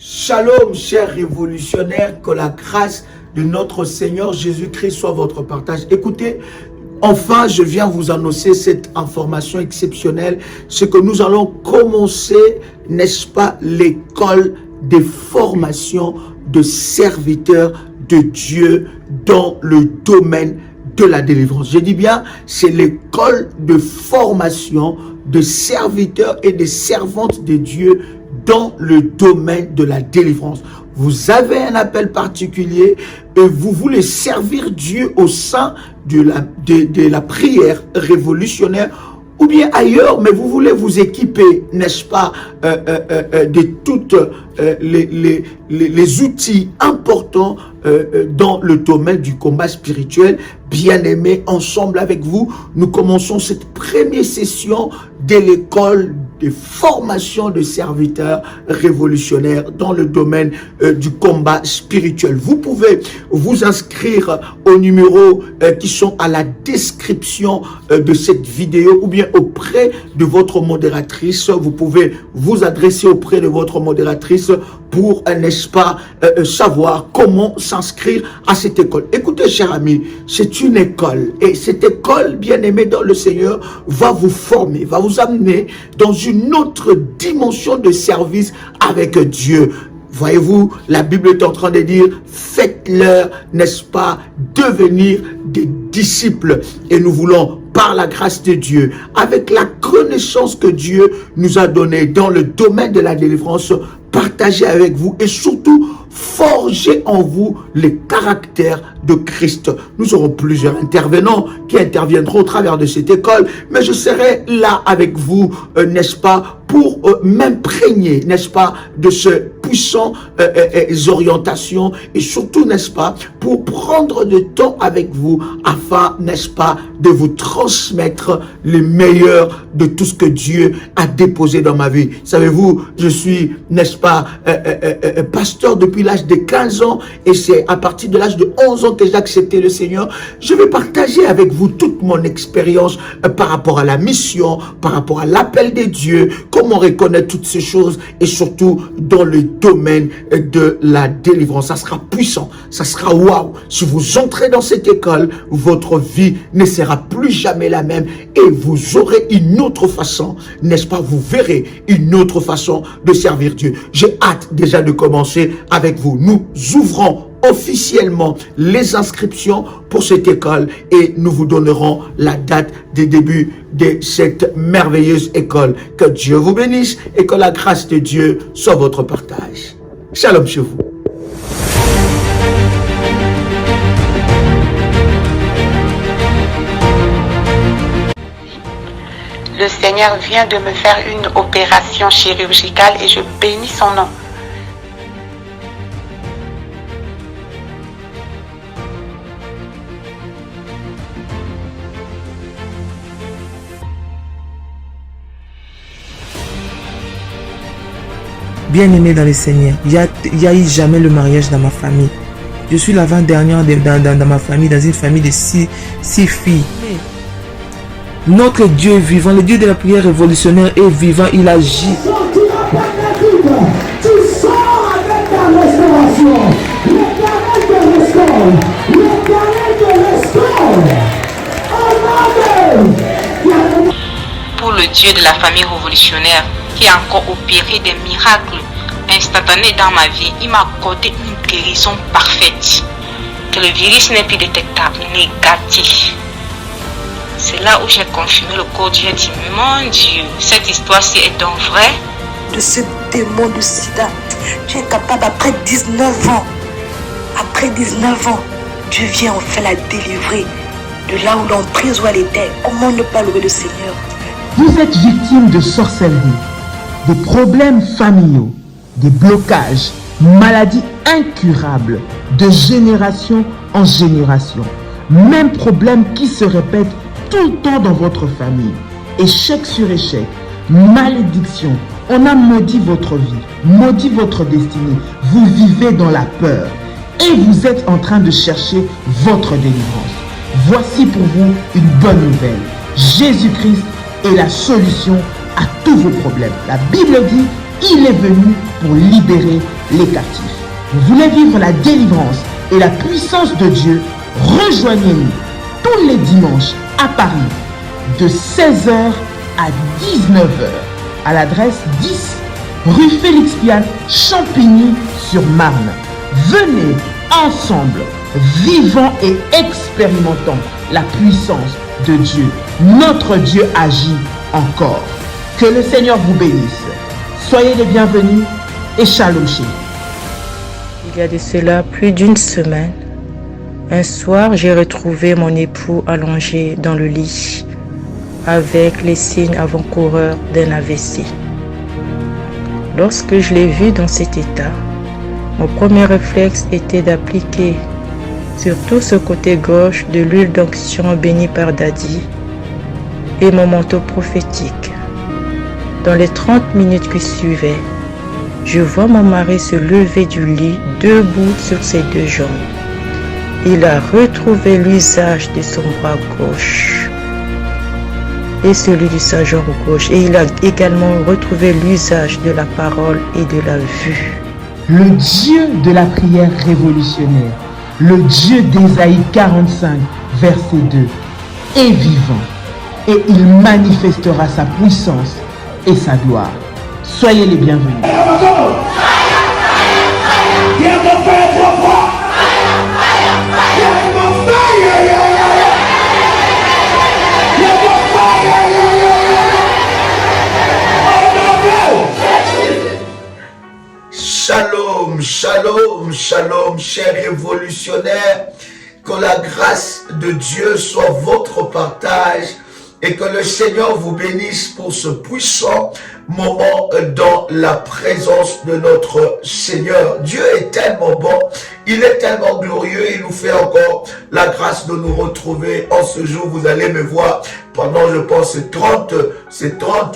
Shalom, chers révolutionnaires, que la grâce de notre Seigneur Jésus-Christ soit votre partage. Écoutez, enfin, je viens vous annoncer cette information exceptionnelle, c'est que nous allons commencer, n'est-ce pas, l'école des formations de serviteurs de Dieu dans le domaine de la délivrance. Je dis bien, c'est l'école de formation de serviteurs et de servantes de Dieu dans le domaine de la délivrance. Vous avez un appel particulier et vous voulez servir Dieu au sein de la prière révolutionnaire ou bien ailleurs, mais vous voulez vous équiper, n'est-ce pas, de toutes les outils importants dans le domaine du combat spirituel. Bien-aimés, ensemble avec vous, nous commençons cette première session de l'école de formation de serviteurs révolutionnaires dans le domaine du combat spirituel. Vous pouvez vous inscrire aux numéros qui sont à la description de cette vidéo ou bien auprès de votre modératrice. Vous pouvez vous adresser auprès de votre modératrice pour, n'est-ce pas, savoir comment s'inscrire à cette école. Écoutez, chers amis, c'est une école et cette école, bien-aimée dans le Seigneur, va vous former, va vous amener dans une autre dimension de service avec Dieu. Voyez-vous, la Bible est en train de dire, faites-leur, n'est-ce pas, devenir des disciples. Et nous voulons, par la grâce de Dieu, avec la connaissance que Dieu nous a donnée dans le domaine de la délivrance, partager avec vous et surtout forger en vous les caractères de Christ. Nous aurons plusieurs intervenants qui interviendront au travers de cette école, mais je serai là avec vous, n'est-ce pas, pour m'imprégner, n'est-ce pas, de ce puissant orientations et surtout, n'est-ce pas, pour prendre du temps avec vous afin, n'est-ce pas, de vous transmettre le meilleur de tout ce que Dieu a déposé dans ma vie. Savez-vous, je suis, n'est-ce pas, pasteur depuis l'âge de 15 ans et c'est à partir de l'âge de 11 ans que j'ai accepté le Seigneur. Je vais partager avec vous toute mon expérience par rapport à la mission, par rapport à l'appel de Dieu, comment reconnaître toutes ces choses et surtout dans le domaine de la délivrance. Ça sera puissant, ça sera waouh. Si vous entrez dans cette école, votre vie ne sera plus jamais la même et vous aurez une autre façon, n'est-ce pas, vous verrez une autre façon de servir Dieu. J'ai hâte déjà de commencer avec vous. Nous ouvrons officiellement les inscriptions pour cette école et nous vous donnerons la date des débuts de cette merveilleuse école. Que Dieu vous bénisse et que la grâce de Dieu soit votre partage. Shalom chez vous. Le Seigneur vient de me faire une opération chirurgicale et je bénis son nom. Bien-aimé dans le Seigneur, il n'y a eu jamais le mariage dans ma famille. Je suis l'avant-dernière dans ma famille, dans une famille de six filles. Notre Dieu est vivant, le Dieu de la prière révolutionnaire est vivant, il agit. Tu sors avec ta restauration. L'Éternel te restaure. L'Éternel te restaure. Amen. Pour le Dieu de la famille révolutionnaire qui a encore opéré des miracles instantanés dans ma vie, il m'a accordé une guérison parfaite. Que le virus n'est plus détectable, négatif. C'est là où j'ai confirmé le corps. J'ai dit, mon Dieu, cette histoire-ci est donc vraie. De ce démon de sida, tu es capable après 19 ans. Après 19 ans, Dieu vient enfin la délivrer de là où l'emprise où elle était. Comment ne pas louer le Seigneur? Vous êtes victime de sorcellerie, de problèmes familiaux, des blocages, maladies incurables, de génération en génération. Même problème qui se répète tout le temps dans votre famille. Échec sur échec, malédiction. On a maudit votre vie, maudit votre destinée. Vous vivez dans la peur et vous êtes en train de chercher votre délivrance. Voici pour vous une bonne nouvelle. Jésus-Christ est la solution à tous vos problèmes. La Bible dit, il est venu pour libérer les captifs. Vous voulez vivre la délivrance et la puissance de Dieu? Rejoignez-nous tous les dimanches à Paris de 16h à 19h à l'adresse 10 rue Félix Piat, Champigny-sur-Marne. Venez ensemble, vivons et expérimentons la puissance de Dieu. Notre Dieu agit encore. Que le Seigneur vous bénisse. Soyez les bienvenus et shalom chez vous. Il y a de cela plus d'une semaine, un soir, j'ai retrouvé mon époux allongé dans le lit avec les signes avant-coureurs d'un AVC. Lorsque je l'ai vu dans cet état, mon premier réflexe était d'appliquer sur tout ce côté gauche de l'huile d'onction bénie par Daddy et mon manteau prophétique. Dans les 30 minutes qui suivaient, je vois mon mari se lever du lit debout sur ses deux jambes. Il a retrouvé l'usage de son bras gauche et celui de sa jambe gauche. Et il a également retrouvé l'usage de la parole et de la vue. Le Dieu de la prière révolutionnaire, le Dieu d'Ésaïe 45, verset 2, est vivant et il manifestera sa puissance et sa gloire. Soyez les bienvenus. Shalom, shalom, shalom, chers révolutionnaires. Que la grâce de Dieu soit votre partage et que le Seigneur vous bénisse pour ce puissant moment dans la présence de notre Seigneur. Dieu est tellement bon, il est tellement glorieux, il nous fait encore la grâce de nous retrouver en ce jour. Vous allez me voir pendant, je pense, ces 30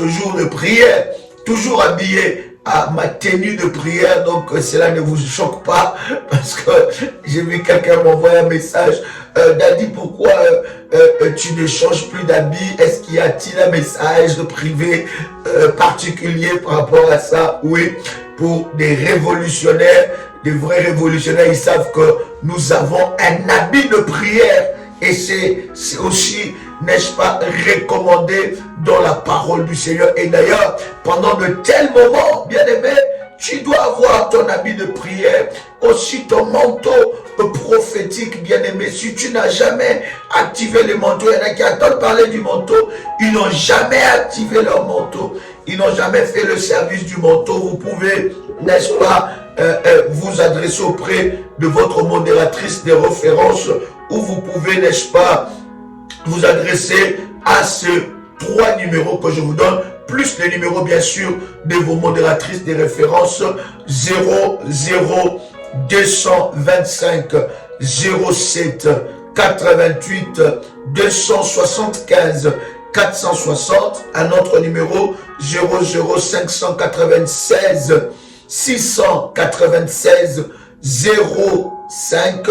jours de prière, toujours habillé à ma tenue de prière, donc cela ne vous choque pas, parce que j'ai vu quelqu'un m'envoyer un message, Daddy, pourquoi tu ne changes plus d'habit? Est-ce qu'il y a-t-il un message privé particulier par rapport à ça? Oui, pour des révolutionnaires, des vrais révolutionnaires, ils savent que nous avons un habit de prière, et c'est aussi, n'est-ce pas, recommandé dans la parole du Seigneur. Et d'ailleurs, pendant de tels moments, bien-aimé, tu dois avoir ton habit de prière, aussi ton manteau prophétique, bien-aimé. Si tu n'as jamais activé le manteau, il y en a qui attendent parler du manteau, ils n'ont jamais activé leur manteau, ils n'ont jamais fait le service du manteau. Vous pouvez, n'est-ce pas, vous adresser auprès de votre modératrice des références, ou vous pouvez, n'est-ce pas, vous adresser à ces 3 numéros que je vous donne, plus les numéros bien sûr de vos modératrices des références 00 225 07 88 275 460, un autre numéro 00 596 696 05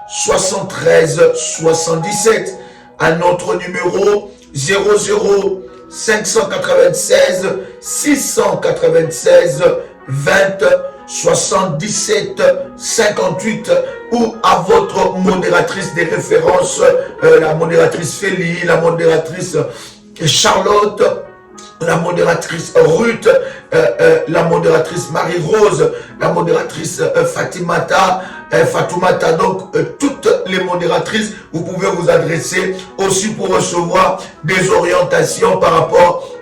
73 77, un autre numéro 00 596 696 20 77 58, ou à votre modératrice des références, la modératrice Félie, la modératrice Charlotte, la modératrice Ruth, la modératrice Marie-Rose, la modératrice Fatoumata, donc toutes les modératrices, vous pouvez vous adresser aussi pour recevoir des orientations par rapport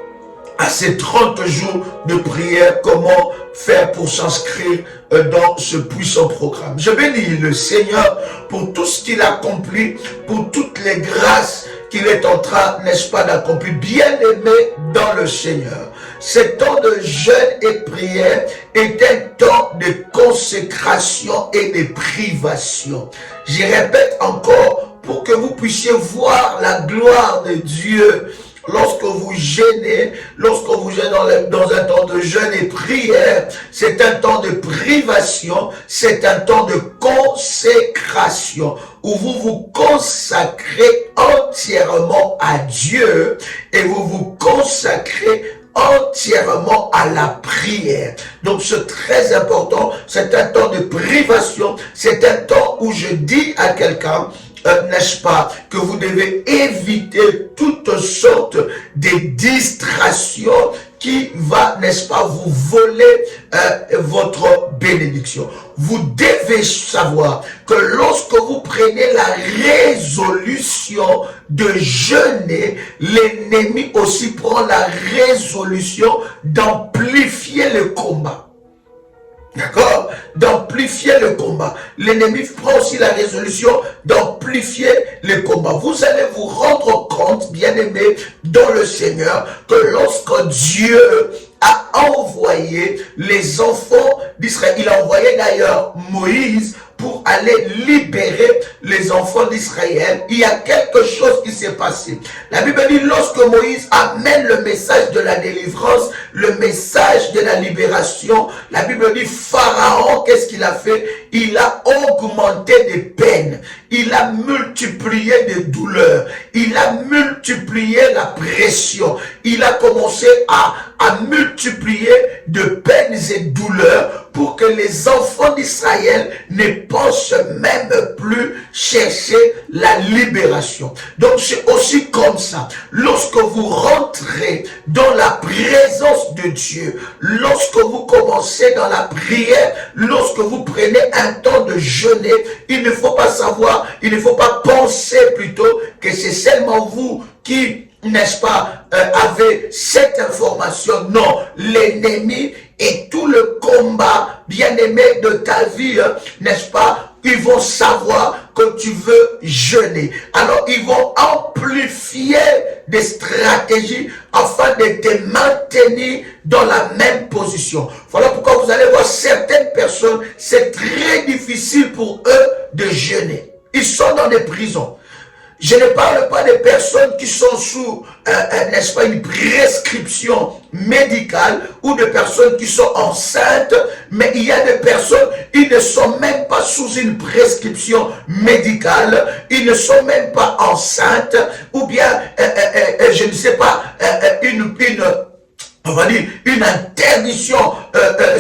à ces 30 jours de prière, comment faire pour s'inscrire dans ce puissant programme. Je bénis le Seigneur pour tout ce qu'il accomplit, pour toutes les grâces qu'il est en train, n'est-ce pas, d'accomplir. Bien-aimé dans le Seigneur, ce temps de jeûne et prière est un temps de consécration et de privation. Je répète encore, pour que vous puissiez voir la gloire de Dieu. Lorsque vous jeûnez, dans un temps de jeûne et prière, c'est un temps de privation, c'est un temps de consécration, où vous vous consacrez entièrement à Dieu et vous vous consacrez entièrement à la prière. Donc c'est très important, c'est un temps de privation, c'est un temps où je dis à quelqu'un, n'est-ce pas, que vous devez éviter toutes sortes de distractions qui va, n'est-ce pas, vous voler votre bénédiction. Vous devez savoir que lorsque vous prenez la résolution de jeûner, l'ennemi aussi prend la résolution d'amplifier le combat. D'accord? D'amplifier le combat. L'ennemi prend aussi la résolution d'amplifier le combat. Vous allez vous rendre compte, bien-aimés, dans le Seigneur, que lorsque Dieu a envoyé les enfants d'Israël, il a envoyé d'ailleurs Moïse pour aller libérer les enfants d'Israël, il y a quelque chose qui s'est passé. La Bible dit, lorsque Moïse amène le message de la délivrance, le message de la libération, la Bible dit, Pharaon, qu'est-ce qu'il a fait? Il a augmenté des peines, il a multiplié des douleurs, il a multiplié la pression, il a commencé à multiplier de peines et douleurs pour que les enfants d'Israël ne pensent même plus chercher la libération. Donc c'est aussi comme ça. Lorsque vous rentrez dans la présence de Dieu, lorsque vous commencez dans la prière, lorsque vous prenez un temps de jeûner, il ne faut pas savoir, il ne faut pas penser plutôt que c'est seulement vous qui, n'est-ce pas, avez cette information. Non, l'ennemi et tout le combat, bien-aimé, de ta vie, n'est-ce pas, ils vont savoir que tu veux jeûner. Alors, ils vont amplifier des stratégies afin de te maintenir dans la même position. Voilà pourquoi vous allez voir certaines personnes, c'est très difficile pour eux de jeûner. Ils sont dans des prisons. Je ne parle pas des personnes qui sont sous, n'est-ce pas, une prescription médicale ou de personnes qui sont enceintes, mais il y a des personnes, ils ne sont même pas sous une prescription médicale, ils ne sont même pas enceintes, ou bien, je ne sais pas, on va dire, une interdiction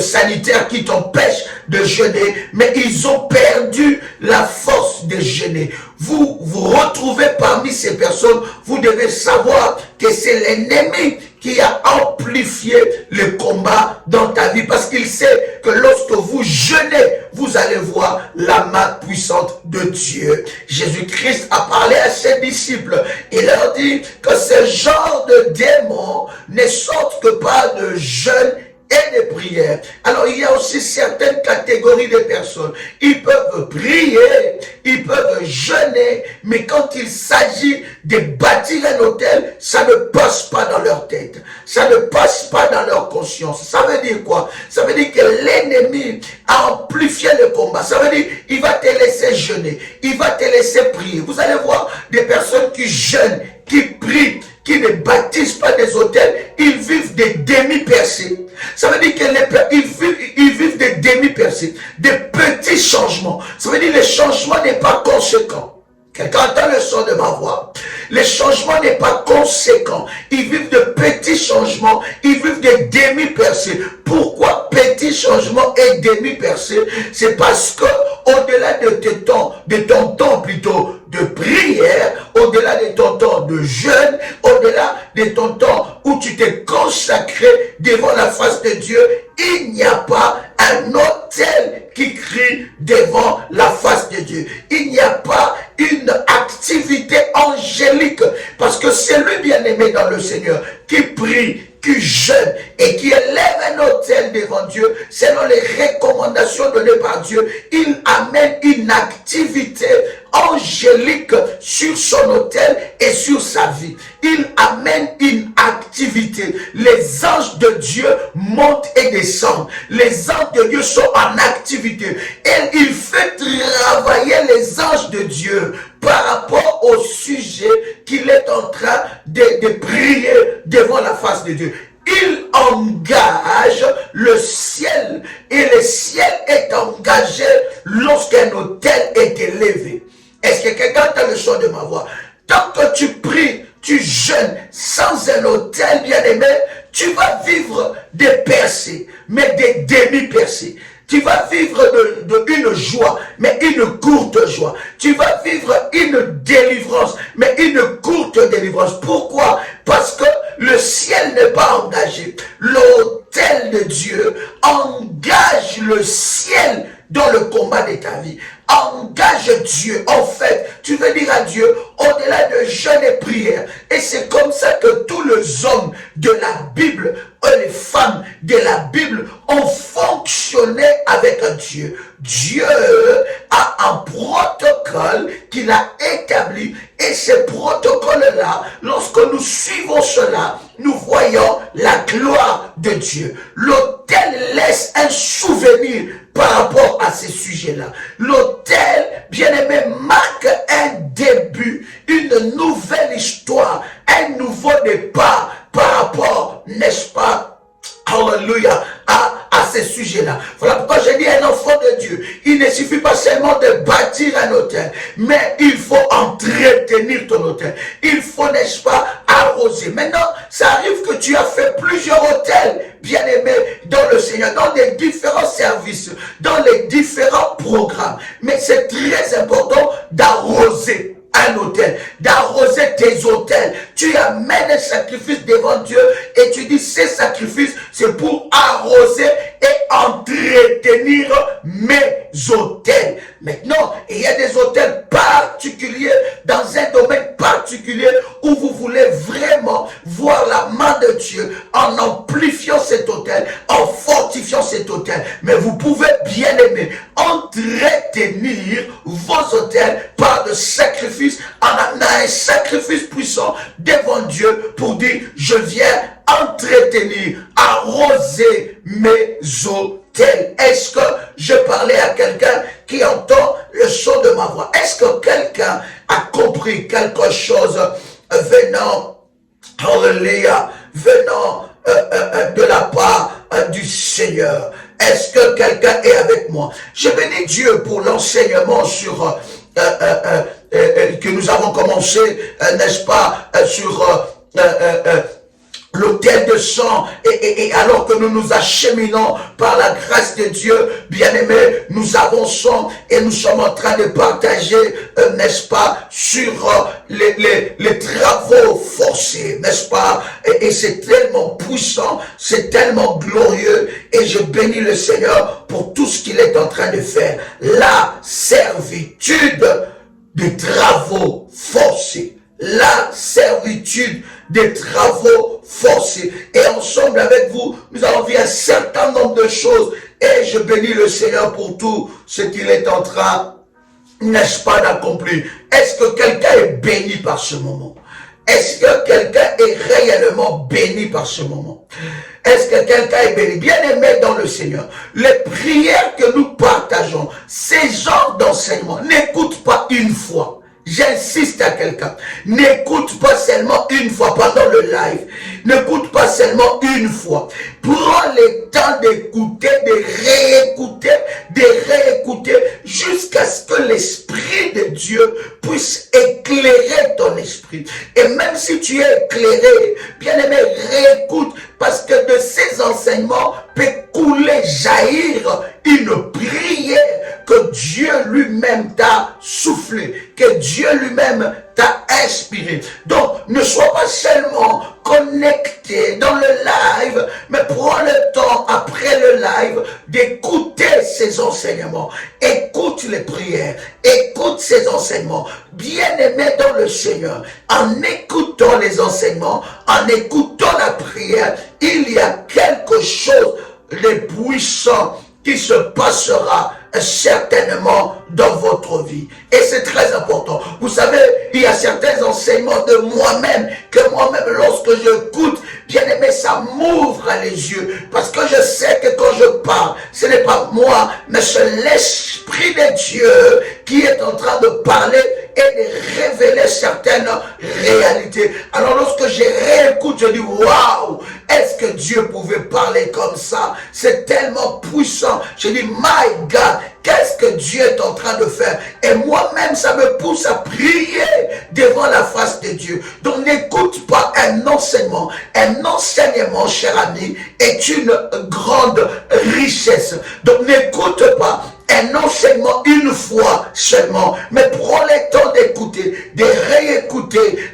sanitaire qui t'empêche de jeûner, mais ils ont perdu la force de jeûner. Vous vous retrouvez parmi ces personnes, vous devez savoir que c'est l'ennemi qui a amplifié le combat dans ta vie, parce qu'il sait que lorsque vous jeûnez, vous allez voir la main puissante de Dieu. Jésus-Christ a parlé à ses disciples, il leur dit que ce genre de démons ne sortent que par le jeûne et des prières. Alors il y a aussi certaines catégories de personnes. Ils peuvent prier, ils peuvent jeûner, mais quand il s'agit de bâtir un autel, ça ne passe pas dans leur tête. Ça ne passe pas dans leur conscience. Ça veut dire quoi? Ça veut dire que l'ennemi a amplifié le combat. Ça veut dire il va te laisser jeûner, il va te laisser prier. Vous allez voir des personnes qui jeûnent, qui prient, qui ne bâtissent pas des hôtels, ils vivent des demi-percées. Ça veut dire qu'ils vivent des demi-percées, des petits changements. Ça veut dire que le changement n'est pas conséquent. Quelqu'un entend le son de ma voix. Le changement n'est pas conséquent. Ils vivent de petits changements, ils vivent des demi-percées. Pourquoi petits changements et demi-percées? C'est parce que au-delà de ton temps plutôt de prière, au-delà de ton temps de jeûne, au-delà de ton temps où tu t'es consacré devant la face de Dieu, il n'y a pas un autel qui crie devant la face de Dieu. Il n'y a pas une activité angélique, parce que c'est lui bien-aimé dans le Seigneur qui prie, qui jeûne et qui élève un autel devant Dieu selon les recommandations données par Dieu. Il amène une activité angélique sur son autel et sur sa vie. Il amène une activité. Les anges de Dieu montent et descendent. Les anges de Dieu sont en activité. Et il fait travailler les anges de Dieu par rapport au sujet qu'il est en train de prier devant la face de Dieu. Il engage le ciel et le ciel est engagé lorsqu'un autel est élevé. Est-ce que quelqu'un entend le son de ma voix? Tant que tu pries, tu jeûnes sans un autel, bien-aimé, Tu vas vivre des percées, mais des demi-percées. Tu vas vivre une joie, mais une courte joie. Tu vas vivre une délivrance, mais une courte délivrance. Pourquoi? Parce que le ciel n'est pas engagé. L'autel de Dieu engage le ciel dans le combat de ta vie. Engage Dieu. En fait, tu veux dire à Dieu, au-delà de jeûne et prière. Et c'est comme ça que tous les hommes de la Bible, les femmes de la Bible ont fonctionné avec Dieu. Dieu a un protocole qu'il a établi. Et ce protocole-là, lorsque nous suivons cela, nous voyons la gloire de Dieu. L'autel laisse un souvenir par rapport à ces sujets-là. L'autel, bien-aimé, marque un début, une nouvelle histoire, un nouveau départ par rapport, n'est-ce pas, alléluia, à ces sujets-là. Voilà pourquoi j'ai dit un enfant de Dieu. Il ne suffit pas seulement de bâtir un autel, mais il faut entretenir ton autel. Il faut, n'est-ce pas, arroser. Maintenant, ça arrive que tu as fait plusieurs autels, bien-aimés, dans le Seigneur, dans les différents services, dans les différents programmes. Mais c'est très important d'arroser un autel, d'arroser tes autels. Tu amènes un sacrifice devant Dieu et tu dis, ces sacrifices, c'est pour arroser et entretenir mes autels. Maintenant, il y a des autels particuliers, dans un domaine particulier, où vous voulez vraiment voir la main de Dieu en amplifiant cet autel, en fortifiant cet autel. Mais vous pouvez, bien aimer, entretenir vos autels par le sacrifice, en amenant un sacrifice puissant devant Dieu pour dire, je viens entretenir, arroser mes autels. Est-ce que je parlais à quelqu'un qui entend le son de ma voix? Est-ce que quelqu'un a compris quelque chose venant, alléluia, venant de la part du Seigneur? Est-ce que quelqu'un est avec moi? Je bénis Dieu pour l'enseignement sur que nous avons commencé, n'est-ce pas, sur l'autel de sang, et alors que nous nous acheminons par la grâce de Dieu, bien-aimés, nous avançons et nous sommes en train de partager, n'est-ce pas, sur les travaux forcés, n'est-ce pas, et c'est tellement puissant, c'est tellement glorieux, et je bénis le Seigneur pour tout ce qu'il est en train de faire. La servitude des travaux forcés. La servitude des travaux forcés. Et ensemble avec vous, nous avons vu un certain nombre de choses. Et je bénis le Seigneur pour tout ce qu'il est en train, n'est-ce pas, d'accomplir. Est-ce que quelqu'un est béni par ce moment? Est-ce que quelqu'un est réellement béni par ce moment? Est-ce que quelqu'un est béni? Bien-aimé dans le Seigneur, les prières que nous partageons, ces genres d'enseignement, n'écoute pas une fois. J'insiste à quelqu'un, n'écoute pas seulement une fois pendant le live, n'écoute pas seulement une fois. Prends le temps d'écouter, de réécouter, jusqu'à ce que l'Esprit de Dieu puisse éclairer ton esprit. Et même si tu es éclairé, bien-aimé, réécoute, parce que de ces enseignements peut couler, jaillir une prière que Dieu lui-même t'a soufflé, que Dieu lui-même t'a inspiré. Donc, ne sois pas seulement connecté dans le live, mais prends le temps après le live d'écouter ces enseignements. Écoute les prières, écoute ces enseignements. Bien-aimé dans le Seigneur, en écoutant les enseignements, en écoutant la prière, il y a quelque chose de puissant qui se passera certainement dans votre vie. Et c'est très important. Vous savez, il y a certains enseignements de moi-même, que moi-même, lorsque j'écoute, bien aimé, ça m'ouvre les yeux. Parce que je sais que quand je parle, ce n'est pas moi, mais c'est l'Esprit de Dieu qui est en train de parler et de révéler certaines réalités. Alors lorsque je réécoute, je dis, waouh, est-ce que Dieu pouvait parler comme ça? C'est tellement puissant. Je dis, my God, Qu'est-ce que Dieu est en train de faire? Et moi-même, ça me pousse à prier devant la face de Dieu. Donc n'écoute pas un enseignement. Un enseignement, cher ami, est une grande richesse. Donc n'écoute pas un enseignement une fois seulement, mais prends le temps d'écouter, de réécouter,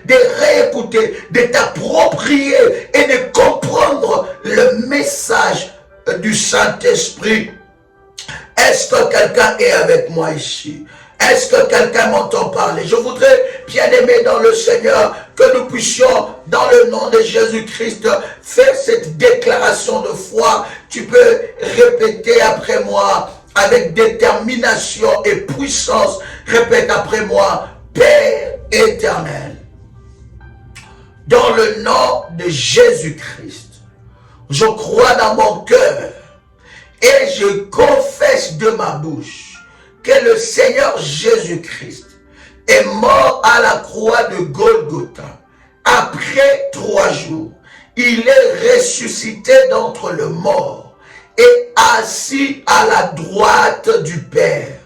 de t'approprier et de comprendre le message du Saint-Esprit. Est-ce que quelqu'un est avec moi ici? Est-ce que quelqu'un m'entend parler? Je voudrais, bien-aimé dans le Seigneur, que nous puissions, dans le nom de Jésus-Christ, faire cette déclaration de foi. Tu peux répéter après moi avec détermination et puissance. Répète après moi: Père éternel, dans le nom de Jésus-Christ, je crois dans mon cœur et je confesse de ma bouche que le Seigneur Jésus-Christ est mort à la croix de Golgotha. Après 3 jours, il est ressuscité d'entre les morts et assis à la droite du Père.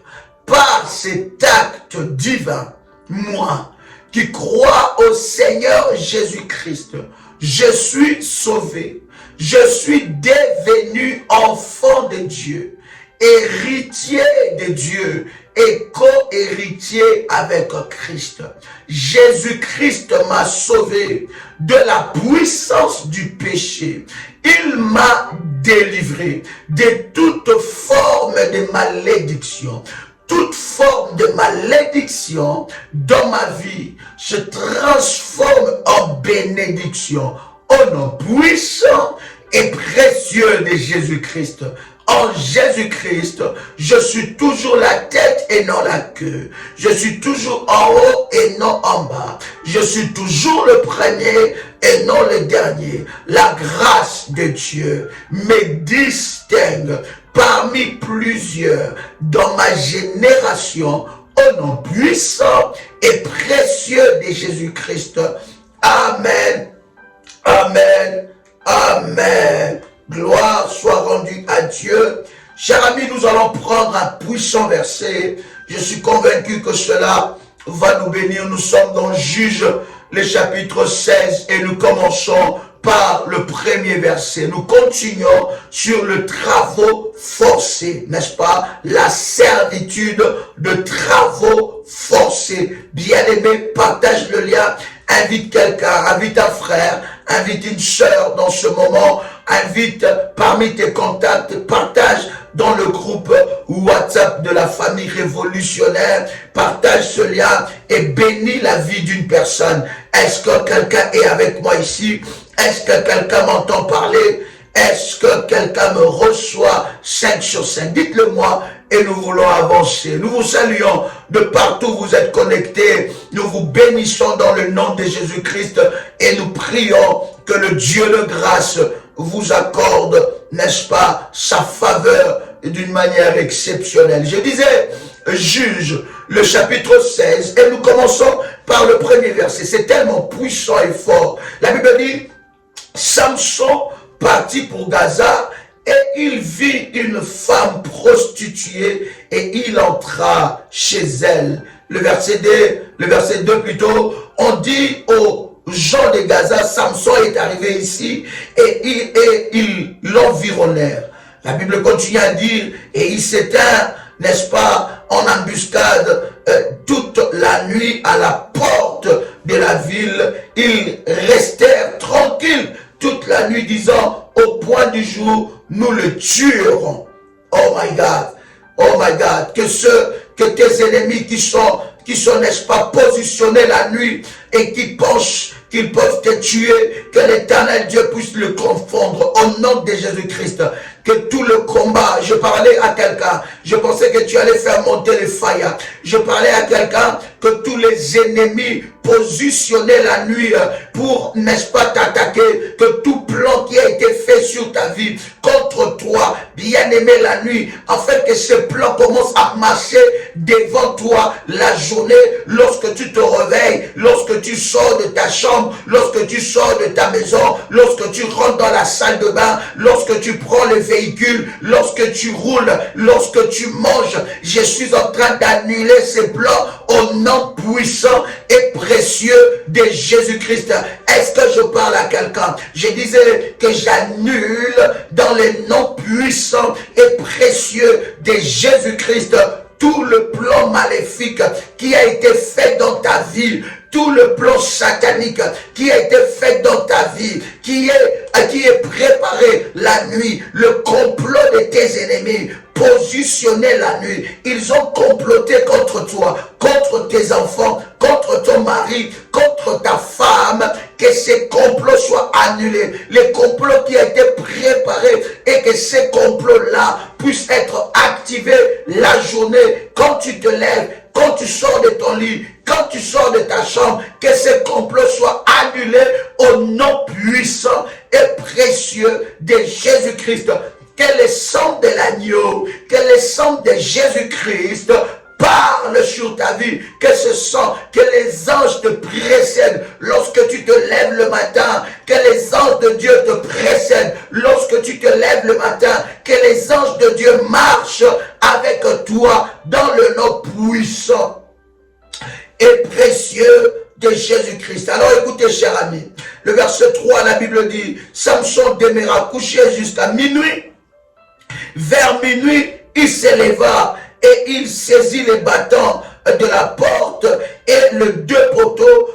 Par cet acte divin, moi qui crois au Seigneur Jésus-Christ, je suis sauvé. Je suis devenu enfant de Dieu, héritier de Dieu et co-héritier avec Christ. Jésus-Christ m'a sauvé de la puissance du péché. Il m'a délivré de toute forme de malédiction. Toute forme de malédiction dans ma vie se transforme en bénédiction. Au nom puissant et précieux de Jésus-Christ. En Jésus-Christ, je suis toujours la tête et non la queue. Je suis toujours en haut et non en bas. Je suis toujours le premier et non le dernier. La grâce de Dieu me distingue parmi plusieurs dans ma génération. Au nom puissant et précieux de Jésus-Christ. Amen. Amen, amen. Gloire soit rendue à Dieu. Chers amis, nous allons prendre un puissant verset. Je suis convaincu que cela va nous bénir. Nous sommes dans Juge, le chapitre 16, et nous commençons par le premier verset. Nous continuons sur le travaux forcés, n'est-ce pas? La servitude de travaux forcés. Bien-aimé, partage le lien. Invite quelqu'un, invite un frère, invite une sœur dans ce moment, invite parmi tes contacts, partage dans le groupe WhatsApp de la famille révolutionnaire, partage ce lien et bénis la vie d'une personne. Est-ce que quelqu'un est avec moi ici? Est-ce que quelqu'un m'entend parler? Est-ce que quelqu'un me reçoit 5 sur 5? Dites-le moi et nous voulons avancer. Nous vous saluons de partout où vous êtes connectés. Nous vous bénissons dans le nom de Jésus-Christ et nous prions que le Dieu de grâce vous accorde, n'est-ce pas, sa faveur d'une manière exceptionnelle. Je disais, Juge, le chapitre 16, et nous commençons par le premier verset. C'est tellement puissant et fort. La Bible dit, Samson partit pour Gaza et il vit une femme prostituée et il entra chez elle. Le verset 2 plutôt, on dit aux gens de Gaza, Samson est arrivé ici et ils l'environnèrent. La Bible continue à dire, et il s'éteint, n'est-ce pas, en embuscade toute la nuit à la porte de la ville. Ils restèrent tranquilles toute la nuit, disant, au point du jour, nous le tuerons. Oh my God, que tes ennemis qui sont, n'est-ce pas, positionnés la nuit et qui pensent qu'ils peuvent te tuer, que l'Éternel Dieu puisse le confondre au nom de Jésus-Christ. Que tout le combat, je parlais à quelqu'un, je pensais que tu allais faire monter les failles. Je parlais à quelqu'un que tous les ennemis positionner la nuit pour, n'est-ce pas, t'attaquer, que tout plan qui a été fait sur ta vie, contre toi, bien-aimé, la nuit, afin que ce plan commence à marcher devant toi la journée, lorsque tu te réveilles, lorsque tu sors de ta chambre, lorsque tu sors de ta maison, lorsque tu rentres dans la salle de bain, lorsque tu prends le véhicule, lorsque tu roules, lorsque tu manges. Je suis en train d'annuler ces plans au nom puissant et précieux de Jésus-Christ. Est-ce que je parle à quelqu'un? Je disais que j'annule dans le nom puissant et précieux de Jésus-Christ tout le plan maléfique qui a été fait dans ta vie, tout le plan satanique qui a été fait dans ta vie, qui est préparé la nuit, le complot de tes ennemis, positionné la nuit. Ils ont comploté contre toi, contre tes enfants, contre ton mari, contre ta femme, que ces complots soient annulés. Les complots qui ont été préparés et que ces complots-là puissent être activés la journée, quand tu te lèves, quand tu sors de ton lit, quand tu sors de ta chambre, que ces complots soient annulés au nom puissant et précieux de Jésus-Christ. Que le sang de l'agneau, que le sang de Jésus-Christ parle sur ta vie, que ce sang, que les anges te précèdent lorsque tu te lèves le matin, que les anges de Dieu te précèdent lorsque tu te lèves le matin, que les anges de Dieu marchent avec toi dans le nom puissant et précieux de Jésus-Christ. Alors écoutez, chers amis, le verset 3, la Bible dit, Samson demeura couché jusqu'à minuit. Vers minuit, il s'éleva et il saisit les battants de la porte et les deux poteaux,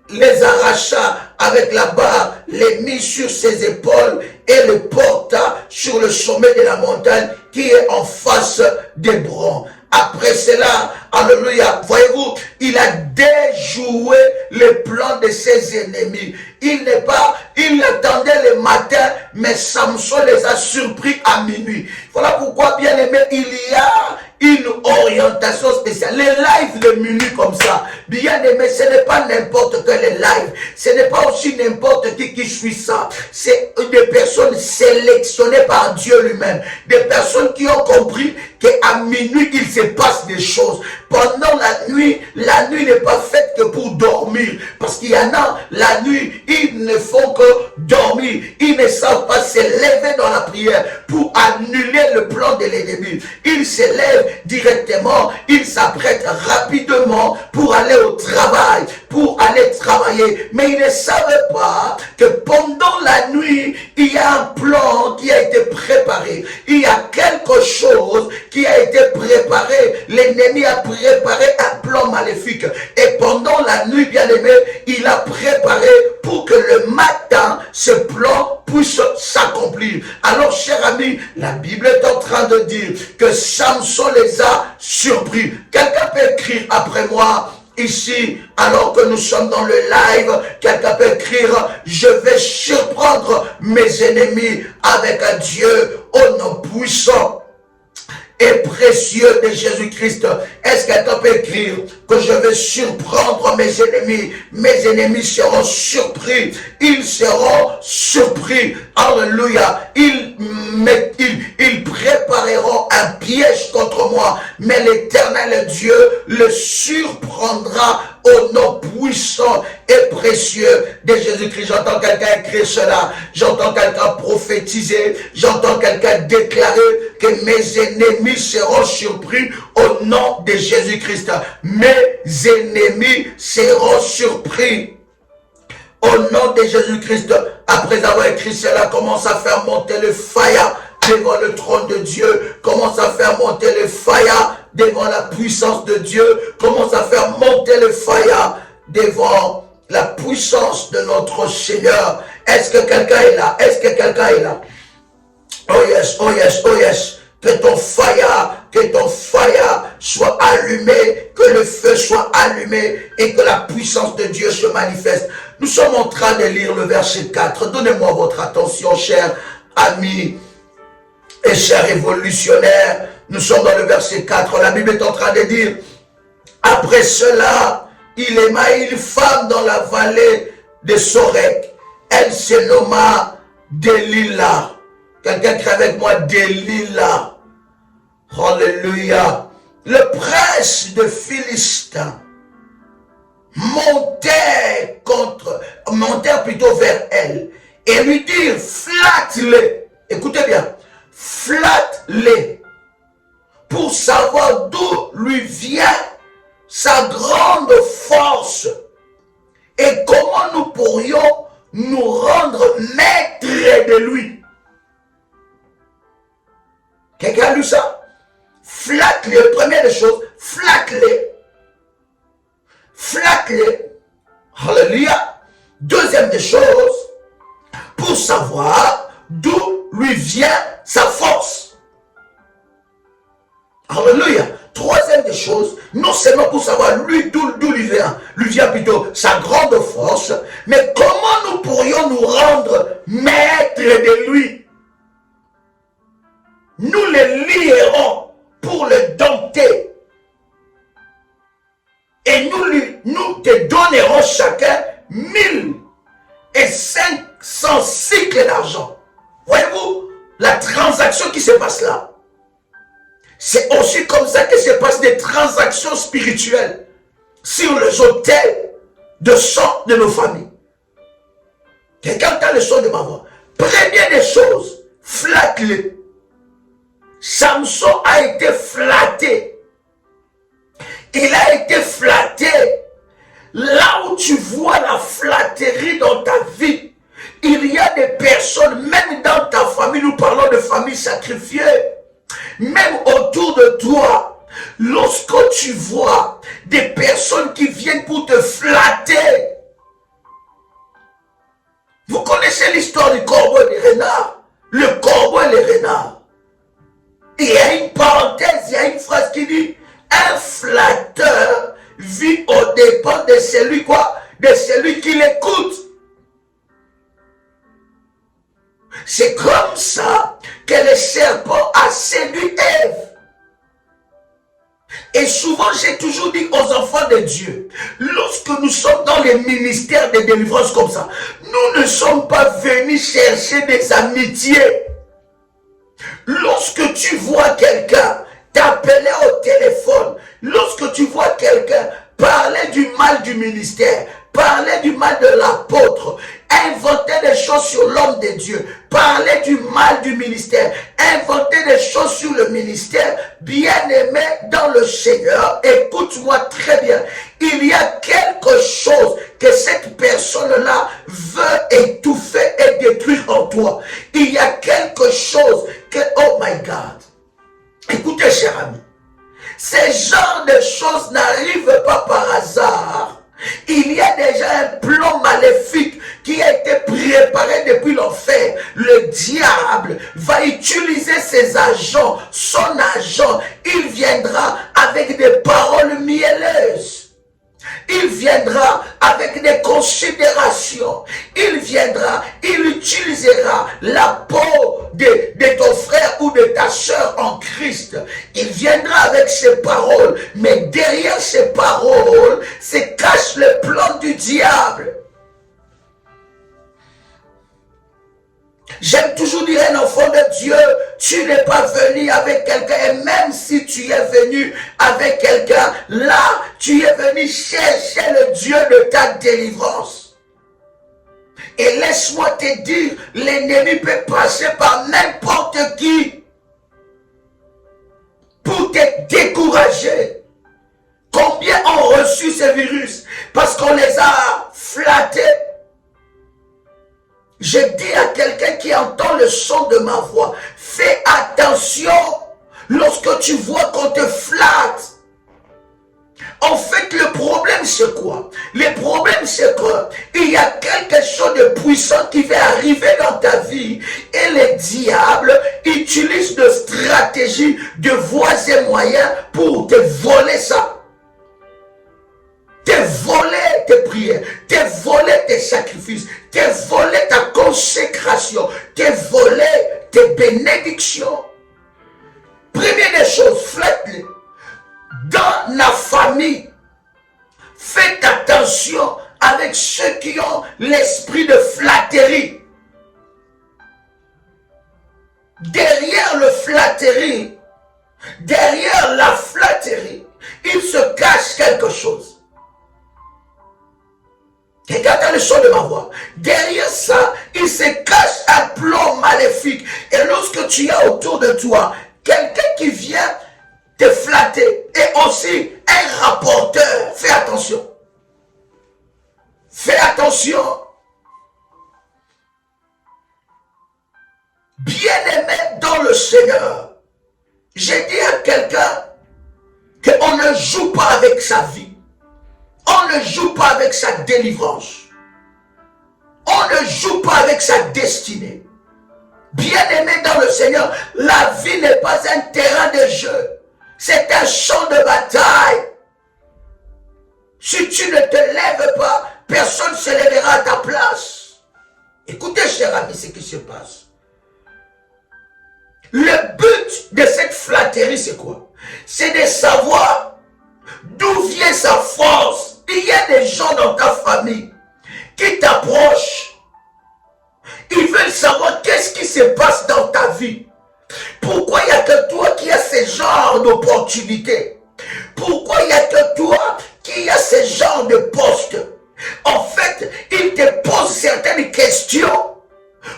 les arracha avec la barre, les mit sur ses épaules et le porta sur le sommet de la montagne qui est en face d'Hébron. Après cela, alléluia, voyez-vous, il a déjoué les plans de ses ennemis. Il attendait le matin, mais Samson les a surpris à minuit. Voilà pourquoi, bien aimé, il y a une orientation spéciale. Les lives de minuit comme ça, bien aimé, ce n'est pas n'importe quel live. Ce n'est pas aussi n'importe qui suit ça. C'est des personnes sélectionnées par Dieu lui-même. Des personnes qui ont compris qu'à minuit, il se passe des choses. Pendant la nuit n'est pas faite que pour dormir. Parce qu'il y en a, la nuit, ils ne font que dormir. Ils ne savent pas se lever dans la prière pour annuler le plan de l'ennemi. Ils se lèvent directement, ils s'apprêtent rapidement pour aller au travail, pour aller travailler. Mais ils ne savaient pas que pendant la nuit, il y a un plan qui a été préparé. Il y a quelque chose qui a été préparé. L'ennemi a préparé un plan maléfique. Et pendant la nuit, bien aimé, il a préparé pour que le matin, ce plan puisse s'accomplir. Alors, chers amis, la Bible est en train de dire que Samson les a surpris. Quelqu'un peut écrire après moi, ici, alors que nous sommes dans le live, quelqu'un peut écrire, je vais surprendre mes ennemis avec un Dieu au nom puissant et précieux de Jésus-Christ. Est-ce que quelqu'un peut écrire que je vais surprendre mes ennemis? Mes ennemis seront surpris. Ils seront surpris. Alléluia. Ils prépareront un piège contre moi. Mais l'Éternel Dieu le surprendra au nom puissant et précieux de Jésus-Christ. J'entends quelqu'un écrire cela. J'entends quelqu'un prophétiser. J'entends quelqu'un déclarer que mes ennemis seront surpris au nom de Jésus-Christ. Mes ennemis seront surpris au nom de Jésus-Christ. Après avoir écrit cela, commence à faire monter le fire devant le trône de Dieu. Commence à faire monter le fire devant la puissance de Dieu. Commence à faire monter le fire devant la puissance de notre Seigneur. Est-ce que quelqu'un est là? Est-ce que quelqu'un est là? Oh yes, oh yes, oh yes. Que ton fire soit allumé, que le feu soit allumé et que la puissance de Dieu se manifeste. Nous sommes en train de lire le verset 4. Donnez-moi votre attention, chers amis et chers révolutionnaires. Nous sommes dans le verset 4. La Bible est en train de dire, après cela, il aima une femme dans la vallée de Sorek. Elle se nomma Delilah. Quelqu'un qui est avec moi, Delilah. Alléluia. Le prince de Philistin montait plutôt vers elle et lui dire, flatte-les. Écoutez bien, flatte-les pour savoir d'où lui vient sa grande force et comment nous pourrions nous rendre maîtres de lui. Quelqu'un a lu ça? Flatte-les, première des choses, flatte-les. Flatte-les. Alléluia. Deuxième des choses, pour savoir d'où lui vient sa force. Alléluia. Troisième des choses, non seulement pour savoir d'où lui vient plutôt sa grande force, mais comment nous pourrions nous rendre maîtres de lui. Nous le lierons pour le dompter. Et nous te donnerons chacun 1500 cycles d'argent. Voyez-vous la transaction qui se passe là? C'est aussi comme ça que se passent des transactions spirituelles sur les autels de sang de nos familles. Quelqu'un entend le son de ma voix. Première des choses, flatte-le. Samson a été flatté. Il a été flatté. Là où tu vois la flatterie dans ta vie, il y a des personnes, même dans ta famille, nous parlons de famille sacrifiée, même autour de toi, lorsque tu vois des personnes qui viennent pour te flatter. Vous connaissez l'histoire du corbeau et des renards? Le corbeau et les renards. Il y a une parenthèse, il y a une phrase qui dit, un flatteur vit au dépens de celui quoi? De celui qui l'écoute. C'est comme ça que le serpent a séduit Ève. Et souvent, j'ai toujours dit aux enfants de Dieu, lorsque nous sommes dans les ministères de délivrance comme ça, nous ne sommes pas venus chercher des amitiés. Lorsque tu vois quelqu'un t'appeler au téléphone, lorsque tu vois quelqu'un parler du mal du ministère, parler du mal de l'apôtre, inventer des choses sur l'homme de Dieu, parler du mal du ministère, inventer des choses sur le ministère, bien-aimé dans le Seigneur, écoute-moi très bien, il y a quelque chose que cette personne-là veut étouffer et détruire en toi. Il y a quelque chose que, oh my God, écoutez cher ami, ces genres de choses n'arrivent pas par hasard. Il y a déjà un plan maléfique qui a été préparé depuis l'enfer. Le diable va utiliser ses agents, son agent. Il viendra avec des paroles mielleuses. Il viendra avec des considérations. Il viendra, il utilisera la peau de ton frère ou de ta soeur en Christ. Il viendra avec ses paroles. Mais derrière ces paroles se cache le plan du diable. J'aime toujours dire à un enfant de Dieu, tu n'es pas venu avec quelqu'un, et même si tu es venu avec quelqu'un, là, tu es venu chercher le Dieu de ta délivrance. Et laisse-moi te dire, l'ennemi peut passer par n'importe qui pour te décourager. Combien ont reçu ce virus? Parce qu'on les a flattés. Je dis à quelqu'un qui entend le son de ma voix, fais attention lorsque tu vois qu'on te flatte. En fait, le problème c'est quoi? Le problème c'est qu'il y a quelque chose de puissant qui va arriver dans ta vie et le diable utilise de stratégies, de voies et moyens pour te voler ça. Te voler tes prières, te voler tes sacrifices, te voler ta consécration, te voler tes bénédictions. Première des choses, flatte-les. Dans la famille, faites attention avec ceux qui ont l'esprit de flatterie. Derrière le flatterie, derrière la flatterie, il se cache quelque chose. Regardez le son de ma voix. Derrière ça, il se cache un plan maléfique. Et lorsque tu as autour de toi quelqu'un qui vient te flatter et aussi un rapporteur, fais attention. Fais attention. Bien-aimé dans le Seigneur, j'ai dit à quelqu'un qu'on ne joue pas avec sa vie. On ne joue pas avec sa délivrance. On ne joue pas avec sa destinée. Bien-aimé dans le Seigneur, la vie n'est pas un terrain de jeu. C'est un champ de bataille. Si tu ne te lèves pas, personne ne se lèvera à ta place. Écoutez, cher ami, ce qui se passe. Le but de cette flatterie, c'est quoi? C'est de savoir d'où vient sa force. Il y a des gens dans ta famille qui t'approchent. Ils veulent savoir qu'est-ce qui se passe dans ta vie. Pourquoi il n'y a que toi qui as ce genre d'opportunité? Pourquoi il n'y a que toi qui as ce genre de poste? En fait, ils te posent certaines questions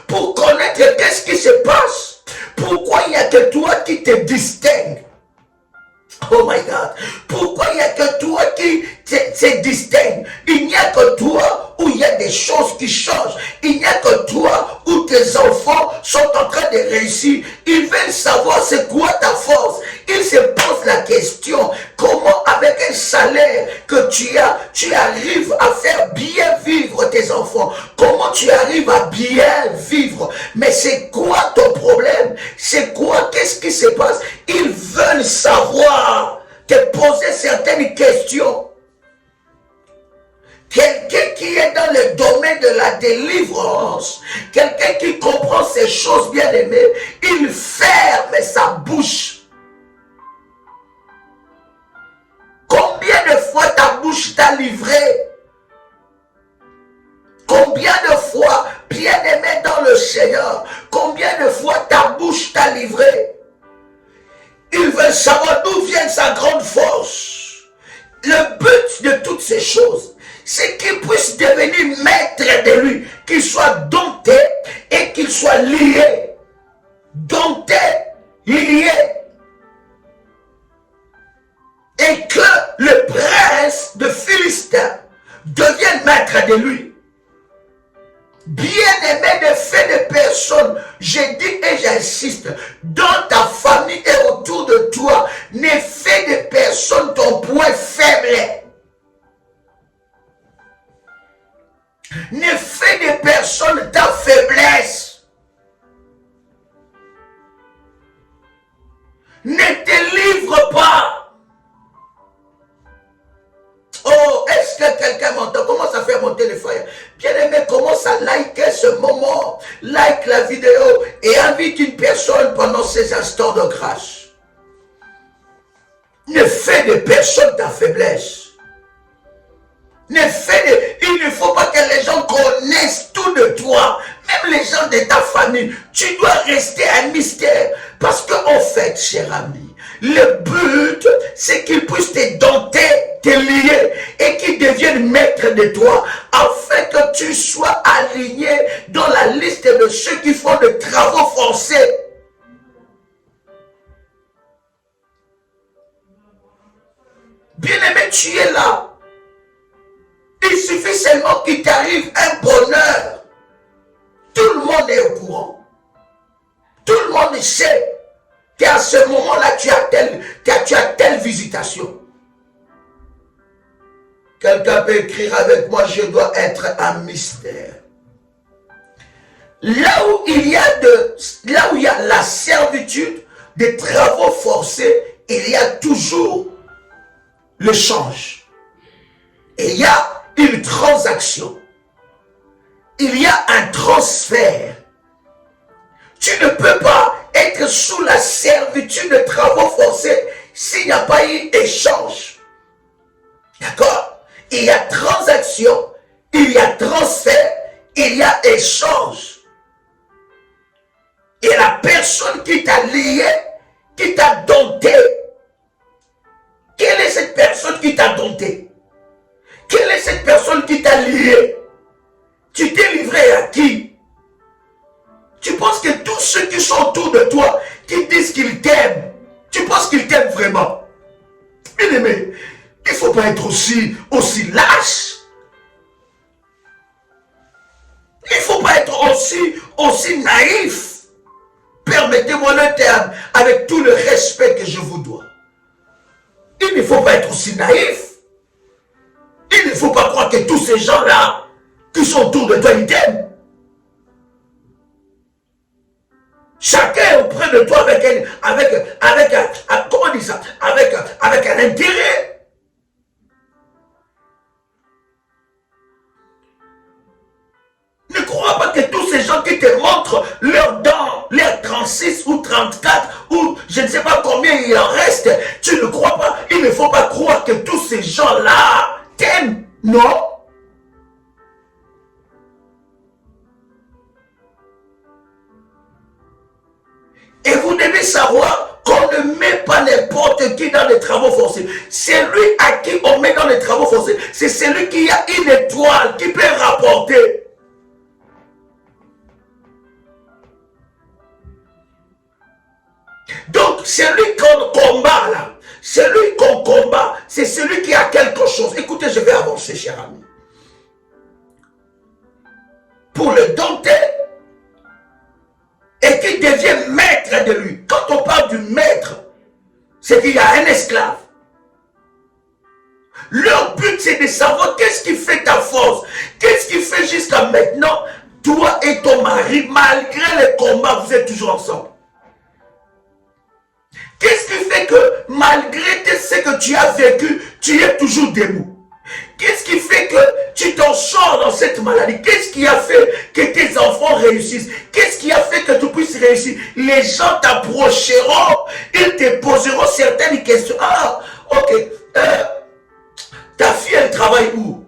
pour connaître qu'est-ce qui se passe. Pourquoi il n'y a que toi qui te distingue? Oh my God. Pourquoi il n'y a que toi qui se distingue? Il n'y a que toi où il y a des choses qui changent. Il n'y a que toi où tes enfants sont en train de réussir. Ils veulent savoir c'est quoi ta force. Ils se posent la question, comment avec un salaire que tu as, tu arrives à faire bien vivre tes enfants? Comment tu arrives à bien vivre? Mais c'est quoi ton problème? C'est quoi? Qu'est-ce qui se passe? Ils veulent savoir, te poser certaines questions. Quelqu'un qui est dans le domaine de la délivrance, quelqu'un qui comprend ces choses bien aimées, il ferme sa bouche. Combien de fois ta bouche t'a livré? Combien de fois, bien aimé dans le Seigneur, combien de fois ta bouche t'a livré? Il veut savoir d'où vient sa grande force. Le but de toutes ces choses, c'est qu'il puisse devenir maître de lui, qu'il soit dompté et qu'il soit lié. Dompté, lié. Et que le prince de Philistin devienne maître de lui. Bien-aimé de fait de personnes, je dis et j'insiste, dans ta famille et autour de toi, ne fais de personnes ton point faible. Ne fais de personnes ta faiblesse. Ne te livre pas. Oh, est-ce que quelqu'un m'entend? Commence à faire monter le feu. Bien-aimé, commence à liker ce moment. Like la vidéo et invite une personne pendant ces instants de grâce. Ne fais de personne ta faiblesse. Il ne faut pas que les gens connaissent tout de toi. Même les gens de ta famille. Tu dois rester un mystère. Parce qu'en fait, cher ami, le but, c'est qu'ils puissent te dompter, te lier et qu'ils deviennent maîtres de toi afin que tu sois aligné dans la liste de ceux qui font des travaux forcés. Bien-aimé, tu es là. Il suffit seulement qu'il t'arrive un bonheur. Tout le monde est au courant. Tout le monde sait qu'à ce moment-là, tu as telle visitation. Quelqu'un peut écrire avec moi, je dois être un mystère. Là où il y a la servitude des travaux forcés, il y a toujours le change. Et il y a une transaction. Il y a un transfert. Tu ne peux pas être sous la servitude de travaux forcés s'il n'y a pas eu échange. D'accord? Il y a transaction échange. Et la personne qui t'a lié, qui t'a dompté, quelle est cette personne qui t'a dompté? Quelle est cette personne qui t'a lié? Tu t'es livré à qui? Tu penses que tous ceux qui sont autour de toi, qui disent qu'ils t'aiment, tu penses qu'ils t'aiment vraiment? Bien aimé, il ne faut pas être aussi lâche. Il ne faut pas être aussi naïf. Permettez-moi le terme avec tout le respect que je vous dois. Il ne faut pas être aussi naïf. Il ne faut pas croire que tous ces gens-là qui sont autour de toi, ils t'aiment. Chacun est auprès de toi comment on dit ça? Avec un intérêt. Ne crois pas que tous ces gens qui te montrent leurs dents, leurs 36 ou 34 ou je ne sais pas combien il en reste, tu ne crois pas, il ne faut pas croire que tous ces gens-là t'aiment, non? Et vous devez savoir qu'on ne met pas n'importe qui dans les travaux forcés. Celui à qui on met dans les travaux forcés, c'est celui qui a une étoile, qui peut rapporter. Donc, celui qu'on combat là, celui qu'on combat, c'est celui qui a quelque chose. Écoutez, je vais avancer, cher ami. Pour le dompter, et qui devient maître de lui. Quand on parle du maître, c'est qu'il y a un esclave. Leur but, c'est de savoir qu'est-ce qui fait ta force. Qu'est-ce qui fait jusqu'à maintenant, toi et ton mari, malgré les combats, vous êtes toujours ensemble. Qu'est-ce qui fait que, malgré ce que tu as vécu, tu es toujours debout? Qu'est-ce qui fait que tu t'en sors dans cette maladie? Qu'est-ce qui a fait que tes enfants réussissent? Qu'est-ce qui a fait que tu puisses réussir? Les gens t'approcheront, ils te poseront certaines questions. Ah, ok, ta fille, elle travaille où?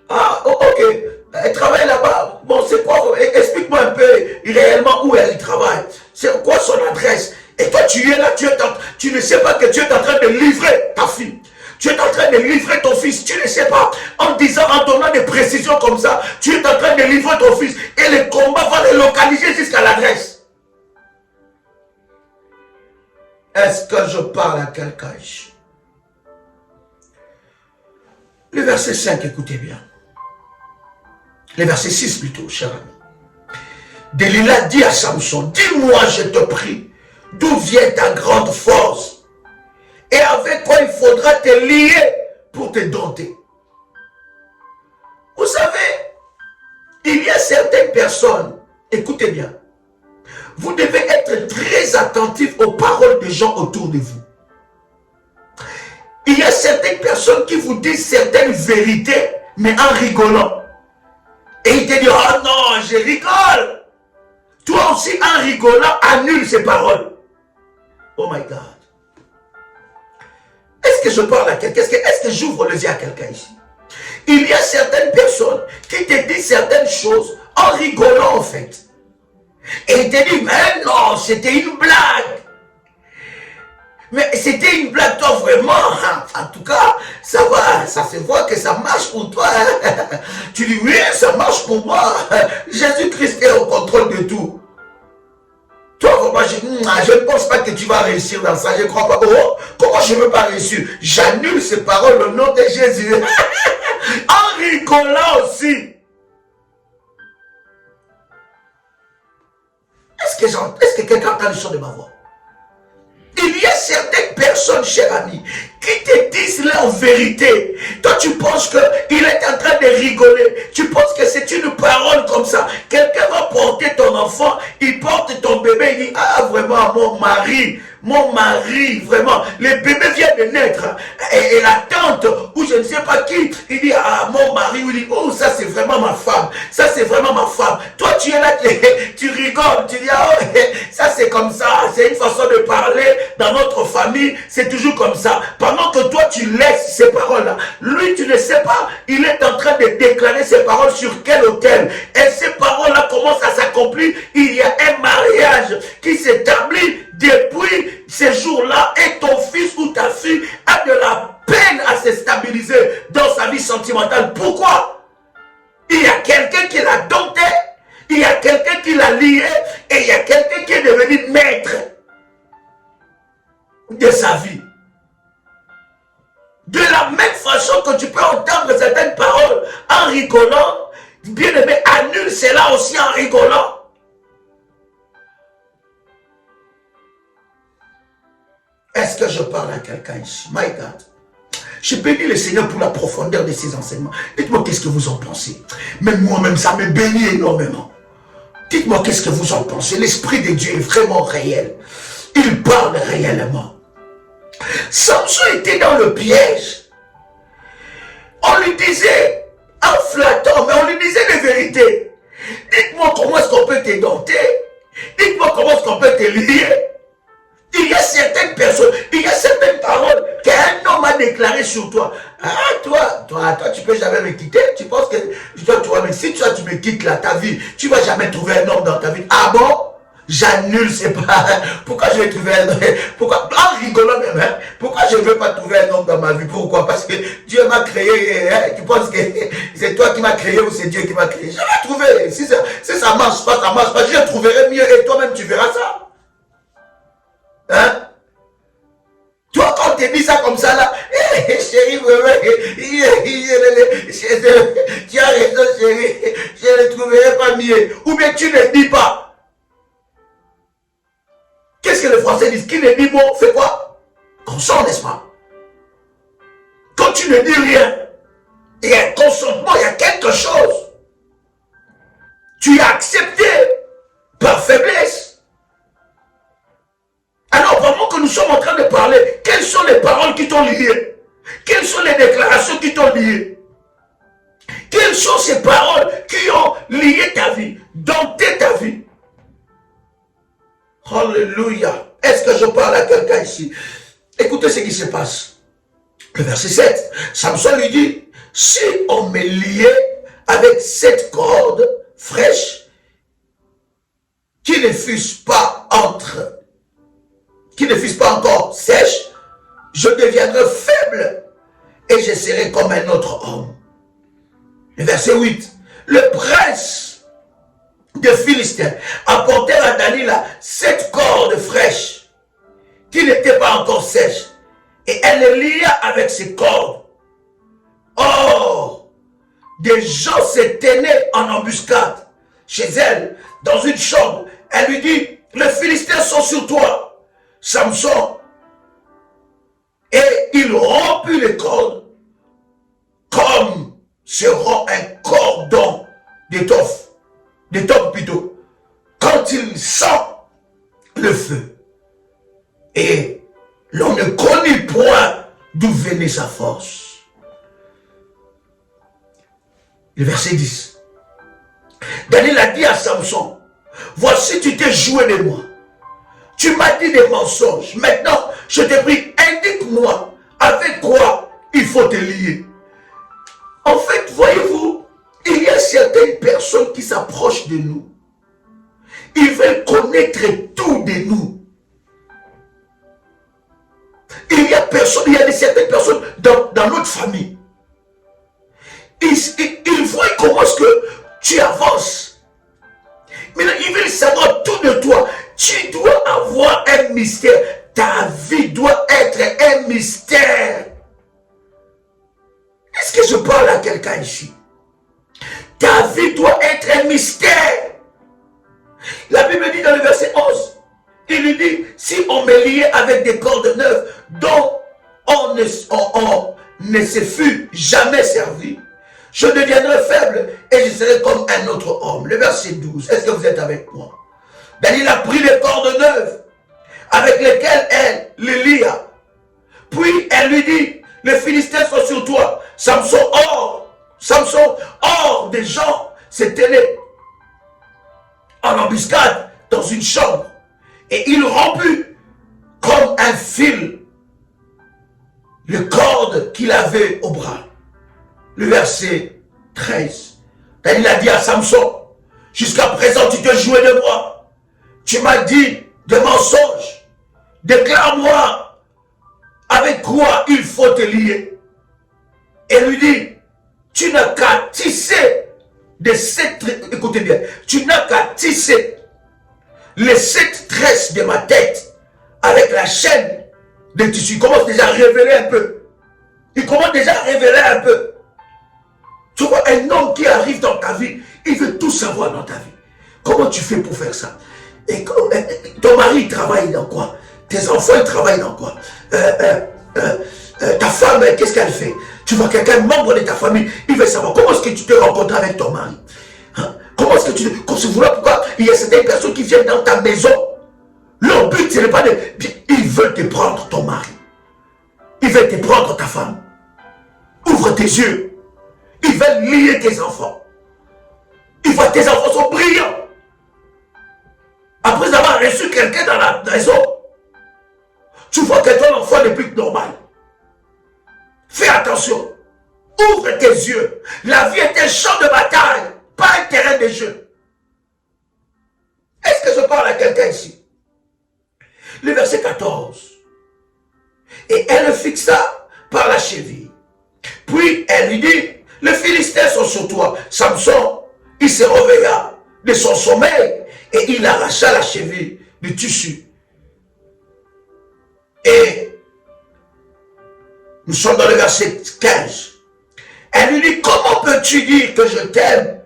Ah, ok, elle travaille là-bas. Bon, c'est quoi? Explique-moi un peu réellement où elle travaille. C'est quoi son adresse? Et toi, tu es là, tu ne sais pas que tu es en train de livrer ta fille. Tu es en train de livrer ton fils. Tu ne sais pas, en donnant des précisions comme ça, tu es en train de livrer ton fils. Et le combat va le localiser jusqu'à l'adresse. Est-ce que je parle à quelqu'un ici? Le verset 5, écoutez bien. Le verset 6 plutôt, cher ami. Delilah dit à Samson, dis-moi, je te prie, d'où vient ta grande force? Et avec quoi il faudra te lier pour te dompter. Vous savez, il y a certaines personnes, écoutez bien, vous devez être très attentif aux paroles des gens autour de vous. Il y a certaines personnes qui vous disent certaines vérités, mais en rigolant. Et ils te disent, oh non, je rigole. Toi aussi, en rigolant, annule ces paroles. Oh my God. Est-ce que je parle à quelqu'un? Est-ce que j'ouvre les yeux à quelqu'un ici? Il y a certaines personnes qui te disent certaines choses en rigolant en fait. Et ils te disent, mais non, c'était une blague. Mais c'était une blague, toi vraiment. En tout cas, ça va, ça se voit que ça marche pour toi. Tu dis, oui, ça marche pour moi. Jésus-Christ est au contrôle de tout. Toi, moi, je ne pense pas que tu vas réussir dans ça. Je ne crois pas. Oh, comment je ne veux pas réussir? J'annule ces paroles au nom de Jésus. En rigolant aussi. Est-ce que quelqu'un entend le son de ma voix? Il y a certaines personnes, cher ami, qui te disent leur vérité. Toi, tu penses qu'il est en train de rigoler. Tu penses que c'est une parole comme ça. Quelqu'un va porter ton enfant, il porte ton bébé, il dit, ah, vraiment, mon mari, mon mari, vraiment, le bébé vient de naître, et la tante, ou je ne sais pas qui, il dit à mon mari, il dit, oh, ça c'est vraiment ma femme, ça c'est vraiment ma femme. Toi tu es là, tu rigoles, tu dis, ah, oh, ça c'est comme ça, c'est une façon de parler dans notre famille, c'est toujours comme ça. Pendant que toi tu laisses ces paroles-là, lui tu ne sais pas, il est en train de déclarer ces paroles sur quel autel. Et ces paroles-là commencent à s'accomplir. Il y a un mariage qui s'établit depuis ces jours-là et ton fils ou ta fille a de la peine à se stabiliser dans sa vie sentimentale. Pourquoi? Il y a quelqu'un qui l'a dompté, il y a quelqu'un qui l'a lié et il y a quelqu'un qui est devenu maître de sa vie. De la même façon que tu peux entendre certaines paroles en rigolant, bien aimé, annule cela aussi en rigolant. Est-ce que je parle à quelqu'un ici? My God. Je bénis le Seigneur pour la profondeur de ses enseignements. Dites-moi qu'est-ce que vous en pensez. Même moi-même, ça me bénit énormément. Dites-moi qu'est-ce que vous en pensez. L'Esprit de Dieu est vraiment réel. Il parle réellement. Samson était dans le piège. On lui disait, en flattant, mais on lui disait les vérités. Dites-moi comment est-ce qu'on peut te dompter. Dites-moi comment est-ce qu'on peut te lier. Il y a certaines personnes, il y a certaines paroles qu'un homme a déclarées sur toi. Ah, toi, tu peux jamais me quitter. Tu penses que, toi, mais si toi, tu me quittes là, ta vie, tu vas jamais trouver un homme dans ta vie. Ah bon? J'annule ces paroles. Pourquoi je vais trouver un homme? Pourquoi? En rigolant même, hein? Pourquoi je ne veux pas trouver un homme dans ma vie? Pourquoi? Parce que Dieu m'a créé, hein? Tu penses que c'est toi qui m'as créé ou c'est Dieu qui m'a créé? Je vais trouver. Si ça marche pas, ça marche pas. Je trouverai mieux et toi-même tu verras ça. Hein? Toi, quand tu dis ça comme ça, là, chérie, vraiment, tu as raison, chérie, je ne trouverai pas mieux. Ou bien tu ne dis pas. Qu'est-ce que les Français disent? Qui ne dit mot, fait quoi? Consent, n'est-ce pas? Quand tu ne dis rien, il y a un consentement, il y a quelque chose. Tu as accepté par faiblesse. Alors, pendant que nous sommes en train de parler, quelles sont les paroles qui t'ont lié? Quelles sont les déclarations qui t'ont lié? Quelles sont ces paroles qui ont lié ta vie, dompté ta vie? Alléluia. Est-ce que je parle à quelqu'un ici? Écoutez ce qui se passe. Le verset 7. Samson lui dit, si on me liait avec cette corde fraîche, qui ne fussent pas encore sèches, je deviendrai faible et je serai comme un autre homme. Le verset 8. Le prince de Philistins apportèrent à Dalila cette corde fraîche qui n'était pas encore sèche et elle le lia avec ses cordes. Or, des gens se tenaient en embuscade chez elle dans une chambre. Elle lui dit, les Philistins sont sur toi, Samson. Et il rompit les cordes comme se rompt un cordon d'étoffe plutôt, quand il sent le feu. Et l'on ne connaît point d'où venait sa force. Le verset 10. Daniel a dit à Samson, voici tu t'es joué de moi. Tu m'as dit des mensonges. Maintenant, je te prie, indique-moi avec quoi il faut te lier. En fait, voyez-vous, il y a certaines personnes qui s'approchent de nous. Ils veulent connaître tout de nous. Il y a certaines personnes dans notre famille. Ils voient comment est-ce que tu avances. Maintenant, ils veulent savoir tout de toi. Tu dois avoir un mystère. Ta vie doit être un mystère. Est-ce que je parle à quelqu'un ici? Ta vie doit être un mystère. La Bible dit dans le verset 11, il lui dit, si on me liait avec des cordes neuves dont on ne se fut jamais servi, je deviendrai faible et je serai comme un autre homme. Le verset 12, est-ce que vous êtes avec moi? Daniel a pris les cordes neuves avec lesquels elle le lia. Puis elle lui dit, les Philistins sont sur toi. Samson, hors des gens, s'étaient en embuscade dans une chambre. Et il romput comme un fil le corde qu'il avait au bras. Le verset 13. Il a dit à Samson, jusqu'à présent tu te jouais de moi. Tu m'as dit des mensonges. Déclare-moi avec quoi il faut te lier. Et lui dit, tu n'as qu'à tisser de 7, écoutez bien, tu n'as qu'à tisser les 7 tresses de ma tête avec la chaîne de tissu. Il commence déjà à révéler un peu. Il commence déjà à révéler un peu. Tu vois, un homme qui arrive dans ta vie, il veut tout savoir dans ta vie. Comment tu fais pour faire ça? Et ton mari, il travaille dans quoi? Tes enfants, ils travaillent dans quoi? Ta femme, qu'est-ce qu'elle fait? Tu vois quelqu'un, membre de ta famille, il veut savoir comment est-ce que tu te rencontres avec ton mari. Hein? Comment est-ce que tu te... Voilà pourquoi il y a certaines personnes qui viennent dans ta maison. Leur but, ce n'est pas de... Ils veulent te prendre ton mari. Ils veulent te prendre ta femme. Ouvre tes yeux. Ils veulent lier tes enfants. Ils voient tes enfants sont brillants. Après avoir reçu quelqu'un dans la maison, tu vois que ton enfant n'est plus normal. Fais attention. Ouvre tes yeux. La vie est un champ de bataille, pas un terrain de jeu. Est-ce que je parle à quelqu'un ici? Le verset 14. Et elle le fixa par la cheville. Puis elle lui dit, les Philistins sont sur toi. Samson, il se réveilla de son sommeil et il arracha la cheville du tissu. Et nous sommes dans le verset 15. Elle lui dit, comment peux-tu dire que je t'aime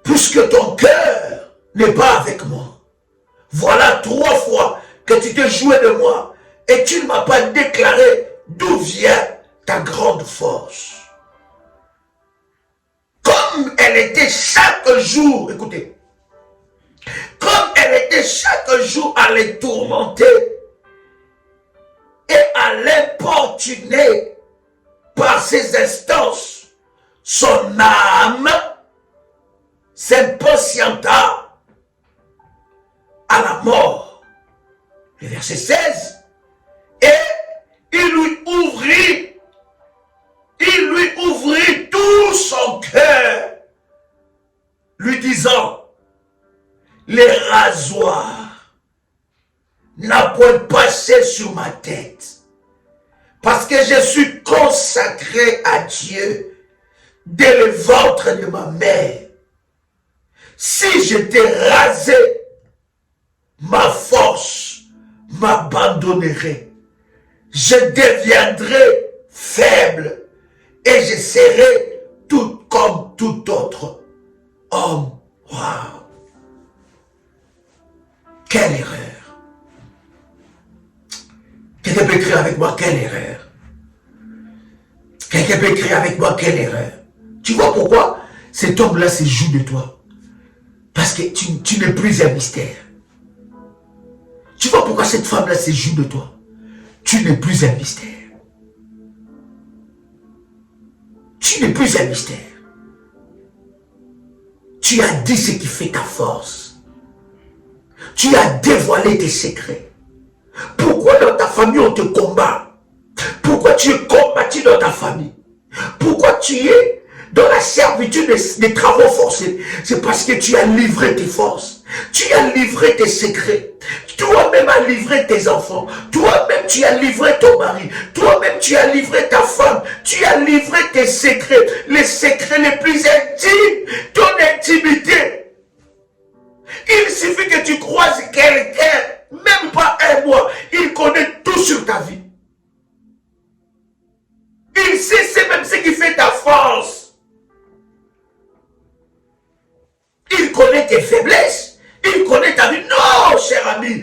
puisque ton cœur n'est pas avec moi? Voilà 3 fois que tu te jouais de moi et tu ne m'as pas déclaré d'où vient ta grande force. Comme elle était chaque jour, écoutez, comme elle était chaque jour à les tourmenter et à l'importuner par ses instances, son âme s'impatienta à la mort. Le verset 16. Et il lui ouvrit tout son cœur, lui disant, les rasoirs n'a point passé sur ma tête, parce que je suis consacré à Dieu dès le ventre de ma mère. Si j'étais rasé, ma force m'abandonnerait. Je deviendrai faible et je serai tout comme tout autre homme. Waouh! Quelle erreur! Quelqu'un peut écrire avec moi, quelle erreur! Quelqu'un peut écrire avec moi, quelle erreur! Tu vois pourquoi cet homme-là se joue de toi? Parce que tu n'es plus un mystère. Tu vois pourquoi cette femme-là se joue de toi? Tu n'es plus un mystère. Tu n'es plus un mystère. Tu as dit ce qui fait ta force. Tu as dévoilé tes secrets. Pourquoi dans ta famille on te combat? Pourquoi tu es combattu dans ta famille? Pourquoi tu es dans la servitude des travaux forcés? C'est parce que tu as livré tes forces. Tu as livré tes secrets. Toi-même as livré tes enfants. Toi-même tu as livré ton mari. Toi-même tu as livré ta femme. Tu as livré tes secrets. Les secrets les plus intimes. Ton intimité. Il suffit que tu croises quelqu'un. Même pas un mois. Il connaît tout sur ta vie. Il sait c'est même ce qui fait ta force. Il connaît tes faiblesses. Il connaît ta vie. Non, cher ami.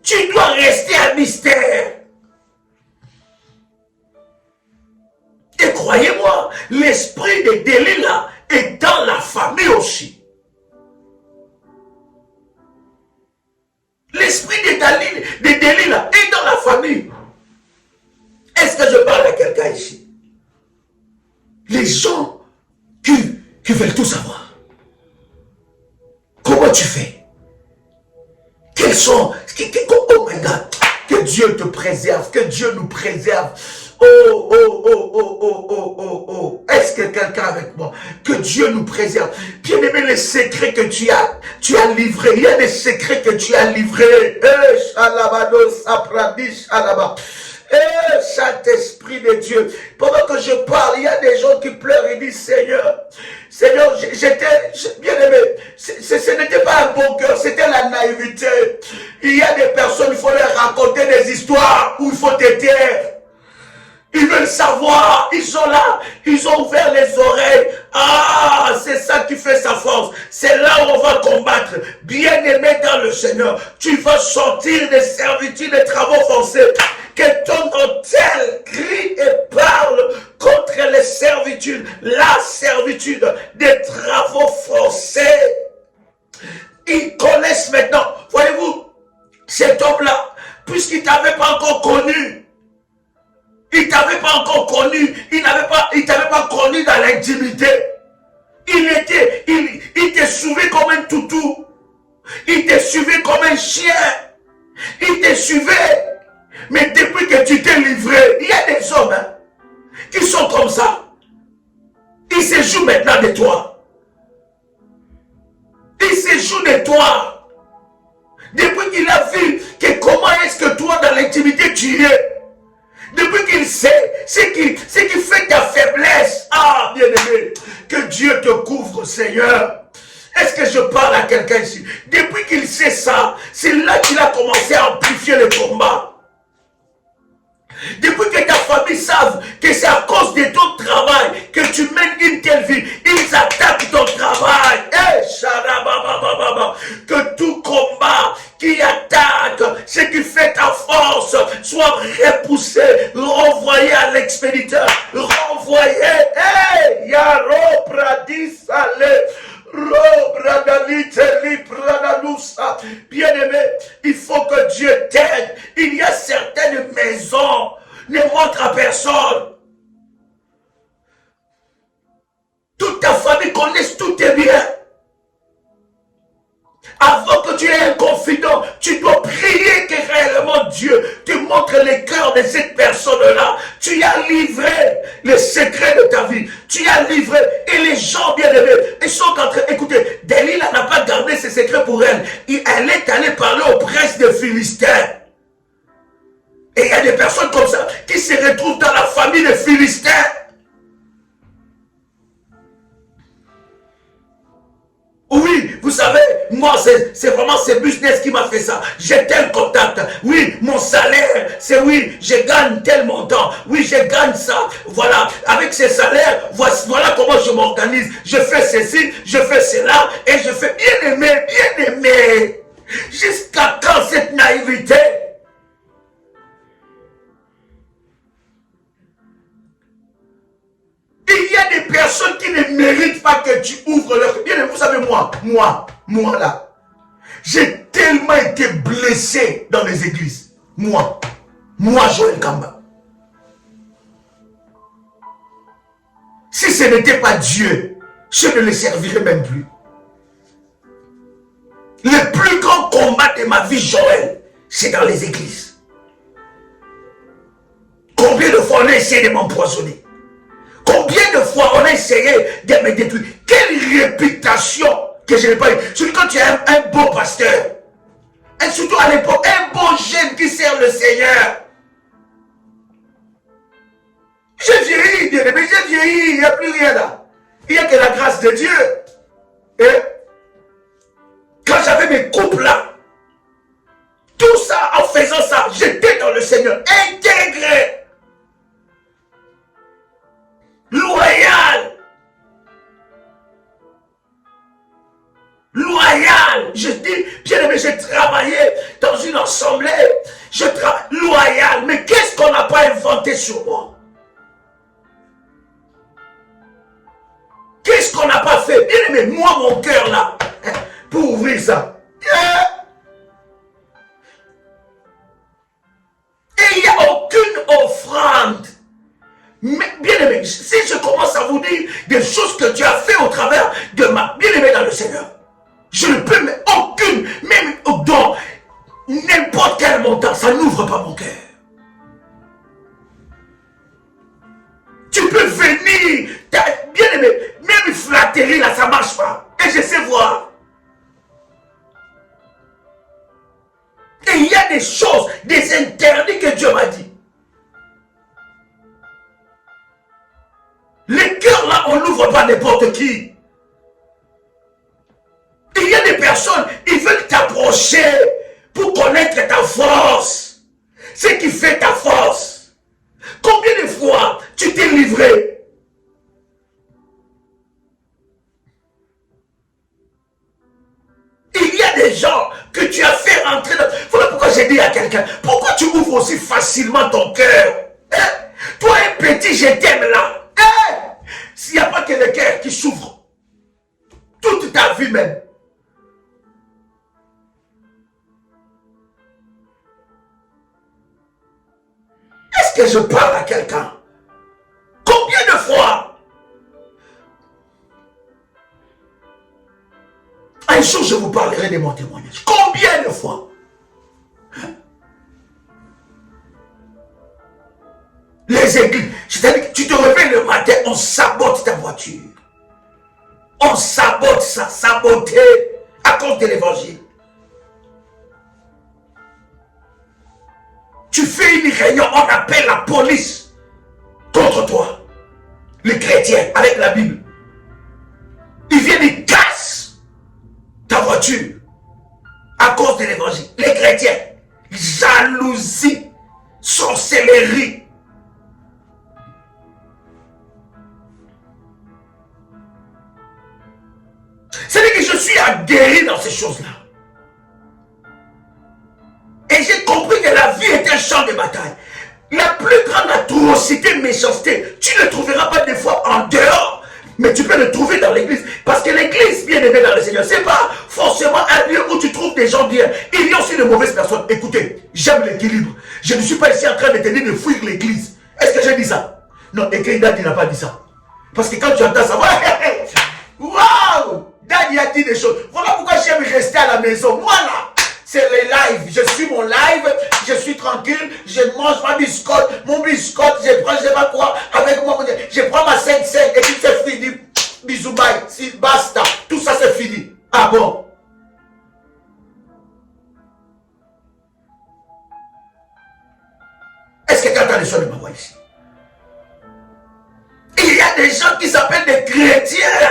Tu dois rester un mystère. Et croyez-moi, l'esprit de Delilah est dans la famille aussi. l'esprit de Delilah est dans la famille. Est-ce que je parle à quelqu'un ici? Les gens qui veulent tout savoir. Comment tu fais? Quels sont... Oh my God! Que Dieu te préserve, que Dieu nous préserve. Oh. Est-ce que quelqu'un avec moi? Que Dieu nous préserve. Bien aimé, les secrets que tu as livrés. Il y a des secrets que tu as livrés. Saint-Esprit de Dieu. Pendant que je parle, il y a des gens qui pleurent et disent, Seigneur, bien aimé, ce n'était pas un bon cœur, c'était la naïveté. Il y a des personnes, il faut leur raconter des histoires où il faut te taire. Ils veulent savoir, ils sont là, ils ont ouvert les oreilles. Ah, c'est ça qui fait sa force. C'est là où on va combattre. Bien-aimé dans le Seigneur, tu vas sortir des servitudes, des travaux forcés. Que ton hôtel crie et parle contre les servitudes, la servitude des travaux forcés. Ils connaissent maintenant. Voyez-vous, cet homme-là, puisqu'il ne t'avait pas encore connu, il t'avait pas encore connu, il t'avait pas connu dans l'intimité. Il te suivait comme un toutou. Il te suivait comme un chien. Il te suivait. Mais depuis que tu t'es livré, il y a des hommes qui sont comme ça. Ils se jouent maintenant de toi. Ils se jouent de toi. Depuis qu'il a vu que comment est-ce que toi dans l'intimité tu es. Depuis qu'il sait ce qui fait ta faiblesse. Ah, bien-aimé, que Dieu te couvre, Seigneur. Est-ce que je parle à quelqu'un ici? Depuis qu'il sait ça, c'est là qu'il a commencé à amplifier le combat. Depuis que ta famille savent que c'est à cause de ton travail que tu mènes une telle vie, ils attaquent ton travail. Que tout combat qui attaque ce qui fait ta force soit repoussé, renvoyé à l'expéditeur, renvoyé. Yaro pradisale. Bien-aimé, il faut que Dieu t'aide. Il y a certaines maisons, ne montre à personne. Toute ta famille connaisse tous tes biens. Avant que tu aies un confident, tu dois prier que réellement Dieu te montre les cœurs de cette personne-là. Tu as livré les secrets de ta vie. Tu as livré. Et les gens bien-aimés, ils sont en train... Écoutez, Delilah n'a pas gardé ses secrets pour elle. Elle est allée parler aux princes des Philistins. Et il y a des personnes comme ça qui se retrouvent dans la famille des Philistins. Oui, vous savez, moi, c'est vraiment ce business qui m'a fait ça. J'ai tel contact. Oui, mon salaire, c'est oui, je gagne tel montant. Oui, je gagne ça. Voilà, avec ces salaires, voilà comment je m'organise. Je fais ceci, je fais cela, et je fais bien aimé. Jusqu'à quand cette naïveté? Il y a des personnes qui ne méritent pas que tu ouvres leur... Bien, vous savez, moi là, j'ai tellement été blessé dans les églises. Moi, Joël Kamba. Si ce n'était pas Dieu, je ne le servirais même plus. Le plus grand combat de ma vie, Joël, c'est dans les églises. Combien de fois on a essayé de m'empoisonner? Combien de fois on a essayé de me détruire? Quelle réputation que je n'ai pas eu. Surtout quand tu es un beau pasteur. Et surtout à l'époque, un beau jeune qui sert le Seigneur. J'ai vieilli, bien aimé, j'ai vieilli, il n'y a plus rien là. Il n'y a que la grâce de Dieu. Et quand j'avais mes couples là, tout ça, en faisant ça, j'étais dans le Seigneur, intégré. Loyal. Je dis, bien aimé, j'ai travaillé dans une assemblée. Je travaille loyal. Mais qu'est-ce qu'on n'a pas inventé sur moi? Qu'est-ce qu'on n'a pas fait? Bien aimé, moi, mon cœur là, pour ouvrir ça. si je commence à vous dire des choses que Dieu a fait au travers de ma bien-aimée dans le Seigneur, je ne peux mais aucune, même dans n'importe quel montant, ça n'ouvre pas mon cœur. Tu peux venir, bien-aimé, même flatterie là, ça ne marche pas. Et je sais voir. Et il y a des choses, des interdits que Dieu m'a dit. Les cœurs là, on n'ouvre pas n'importe qui. Il y a des personnes, ils veulent t'approcher pour connaître ta force. Ce qui fait ta force. Combien de fois tu t'es livré? Il y a des gens que tu as fait rentrer dans... Voilà pourquoi j'ai dit à quelqu'un, pourquoi tu ouvres aussi facilement ton cœur? Hein? Toi, un petit, je t'aime là. Hein? S'il n'y a pas que le cœur qui s'ouvre, toute ta vie même. Est-ce que je parle à quelqu'un? Combien de fois? Un jour, je vous parlerai de mon témoignage. Combien de fois? Les églises, c'est-à-dire que tu te réveilles le matin, on sabote ta voiture. On sabote ça, saboter à cause de l'évangile. Tu fais une réunion, on appelle la police contre toi. Les chrétiens, avec la Bible. Ils viennent, ils cassent ta voiture à cause de l'évangile. Les chrétiens, jalousie, sorcellerie. C'est-à-dire que je suis aguerri dans ces choses-là. Et j'ai compris que la vie est un champ de bataille. La plus grande atrocité, méchanceté, tu ne le trouveras pas des fois en dehors, mais tu peux le trouver dans l'église. Parce que l'église, bien aimée dans le Seigneur, c'est pas forcément un lieu où tu trouves des gens bien. Il y a aussi de mauvaises personnes. Écoutez, j'aime l'équilibre. Je ne suis pas ici en train de te dire de fuir l'église. Est-ce que j'ai dit ça? Non, et Daddy n'a pas dit ça. Parce que quand tu entends ça, waouh! Daddy a dit des choses. Voilà pourquoi j'aime rester à la maison. Moi là, c'est les lives. Je suis mon live, je suis tranquille, je mange ma biscotte, mon biscotte, je prends je sais pas quoi, avec moi, je prends ma 5 et puis c'est fini. Bisous, bye, si, basta. Tout ça c'est fini. Ah bon? Est-ce que quelqu'un de sonne ma voix ici? Il y a des gens qui s'appellent des chrétiens.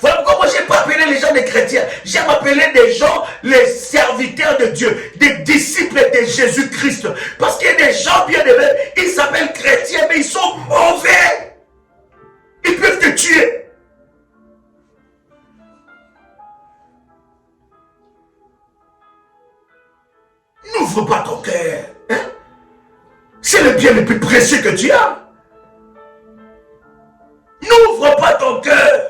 Voilà pourquoi moi je n'ai pas appelé les gens des chrétiens. J'ai appelé des gens les serviteurs de Dieu, des disciples de Jésus-Christ. Parce qu'il y a des gens bien aimés, ils s'appellent chrétiens, mais ils sont mauvais. Ils peuvent te tuer. N'ouvre pas ton cœur. Hein? C'est le bien le plus précieux que tu as. N'ouvre pas ton cœur.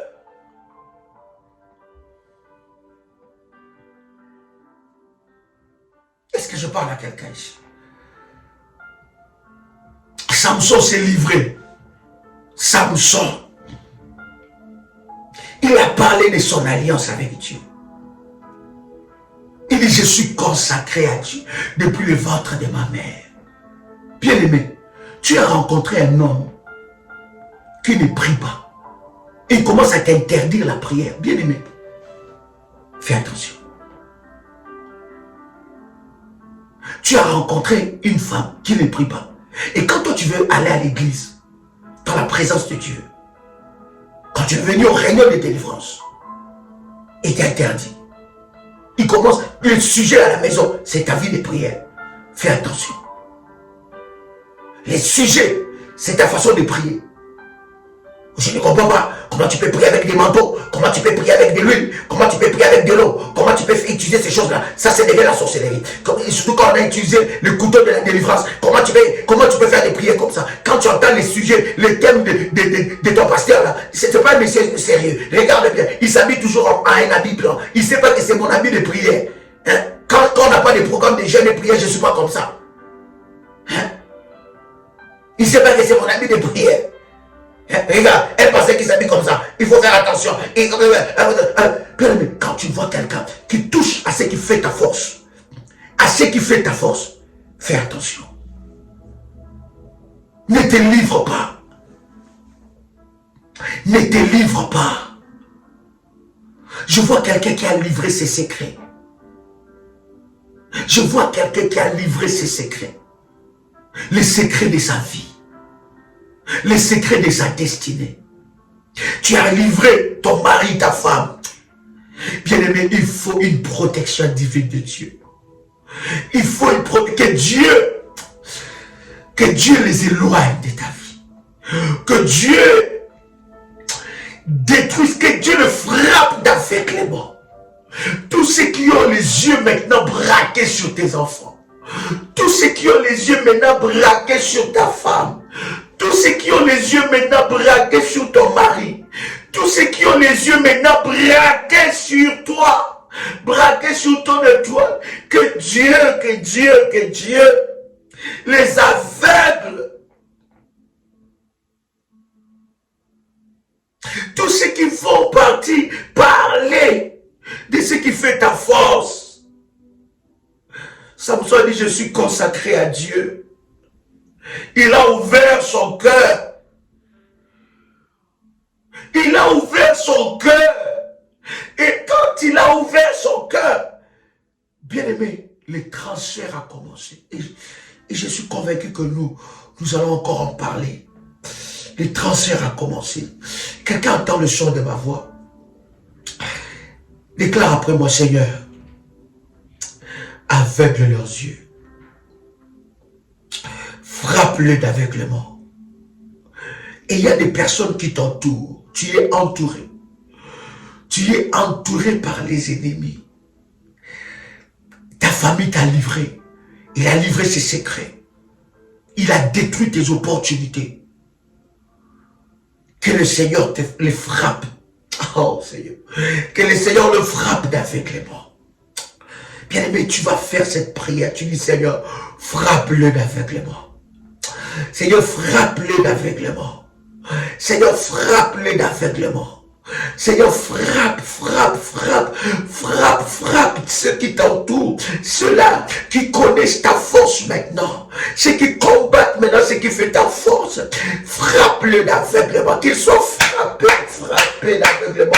Est-ce que je parle à quelqu'un ici? Samson s'est livré. Samson. Il a parlé de son alliance avec Dieu. Il dit, je suis consacré à Dieu depuis le ventre de ma mère. Bien-aimé, tu as rencontré un homme qui ne prie pas. Il commence à t'interdire la prière. Bien-aimé, fais attention. Tu as rencontré une femme qui ne prie pas. Et quand toi tu veux aller à l'église, dans la présence de Dieu, quand tu veux venir au réunion de délivrance, il t'interdit. Il commence, le sujet à la maison, c'est ta vie de prière. Fais attention. Les sujets, c'est ta façon de prier. Je ne comprends pas comment tu peux prier avec des manteaux, comment tu peux prier avec de l'huile, comment tu peux prier avec de l'eau, comment tu peux utiliser ces choses-là. Ça, c'est devenu la sorcellerie. Surtout quand on a utilisé le couteau de la délivrance, comment tu peux faire des prières comme ça? Quand tu entends les sujets, les thèmes de ton pasteur, là, c'est pas un monsieur sérieux. Regarde bien, il s'habille toujours en un habit blanc. Il ne sait pas que c'est mon habit de prière. Hein? Quand on n'a pas de programme de jeûne et prière, je ne suis pas comme ça. Hein? Il ne sait pas que c'est mon habit de prière. Regarde, elle pensait qu'il s'habille comme ça. Il faut faire attention. Quand tu vois quelqu'un qui touche à ce qui fait ta force, fais attention. Ne te livre pas. Ne te livre pas. Je vois quelqu'un qui a livré ses secrets. Je vois quelqu'un qui a livré ses secrets. Les secrets de sa vie. Les secrets de sa destinée. Tu as livré ton mari, ta femme. Bien-aimé, il faut une protection divine de Dieu. Il faut que Dieu les éloigne de ta vie. Que Dieu détruise, que Dieu le frappe d'aveuglement. Tous ceux qui ont les yeux maintenant braqués sur tes enfants. Tous ceux qui ont les yeux maintenant braqués sur ta femme. Tous ceux qui ont les yeux maintenant braqués sur ton mari. Tous ceux qui ont les yeux maintenant braqués sur toi. Braqués sur ton étoile. Que Dieu les aveugle. Tous ceux qui font partie, parler de ce qui fait ta force. Samson dit, je suis consacré à Dieu. Il a ouvert son cœur. Il a ouvert son cœur. Et quand il a ouvert son cœur, bien aimé, le transfert a commencé. Et je suis convaincu que nous allons encore en parler. Le transfert a commencé. Quelqu'un entend le son de ma voix. Déclare après moi, Seigneur, aveugle leurs yeux. Frappe-le d'aveuglement. Et il y a des personnes qui t'entourent. Tu es entouré. Tu es entouré par les ennemis. Ta famille t'a livré. Il a livré ses secrets. Il a détruit tes opportunités. Que le Seigneur les frappe. Oh Seigneur. Que le Seigneur le frappe d'aveuglement. Bien aimé, tu vas faire cette prière. Tu dis, Seigneur, frappe-le d'aveuglement. Seigneur, frappe-le d'aveuglement. Seigneur, frappe-le d'aveuglement. Seigneur, frappe ceux qui t'entourent, ceux-là qui connaissent ta force maintenant, ceux qui combattent maintenant ce qui fait ta force. Frappe-le d'aveuglement, qu'il soit frappé d'aveuglement.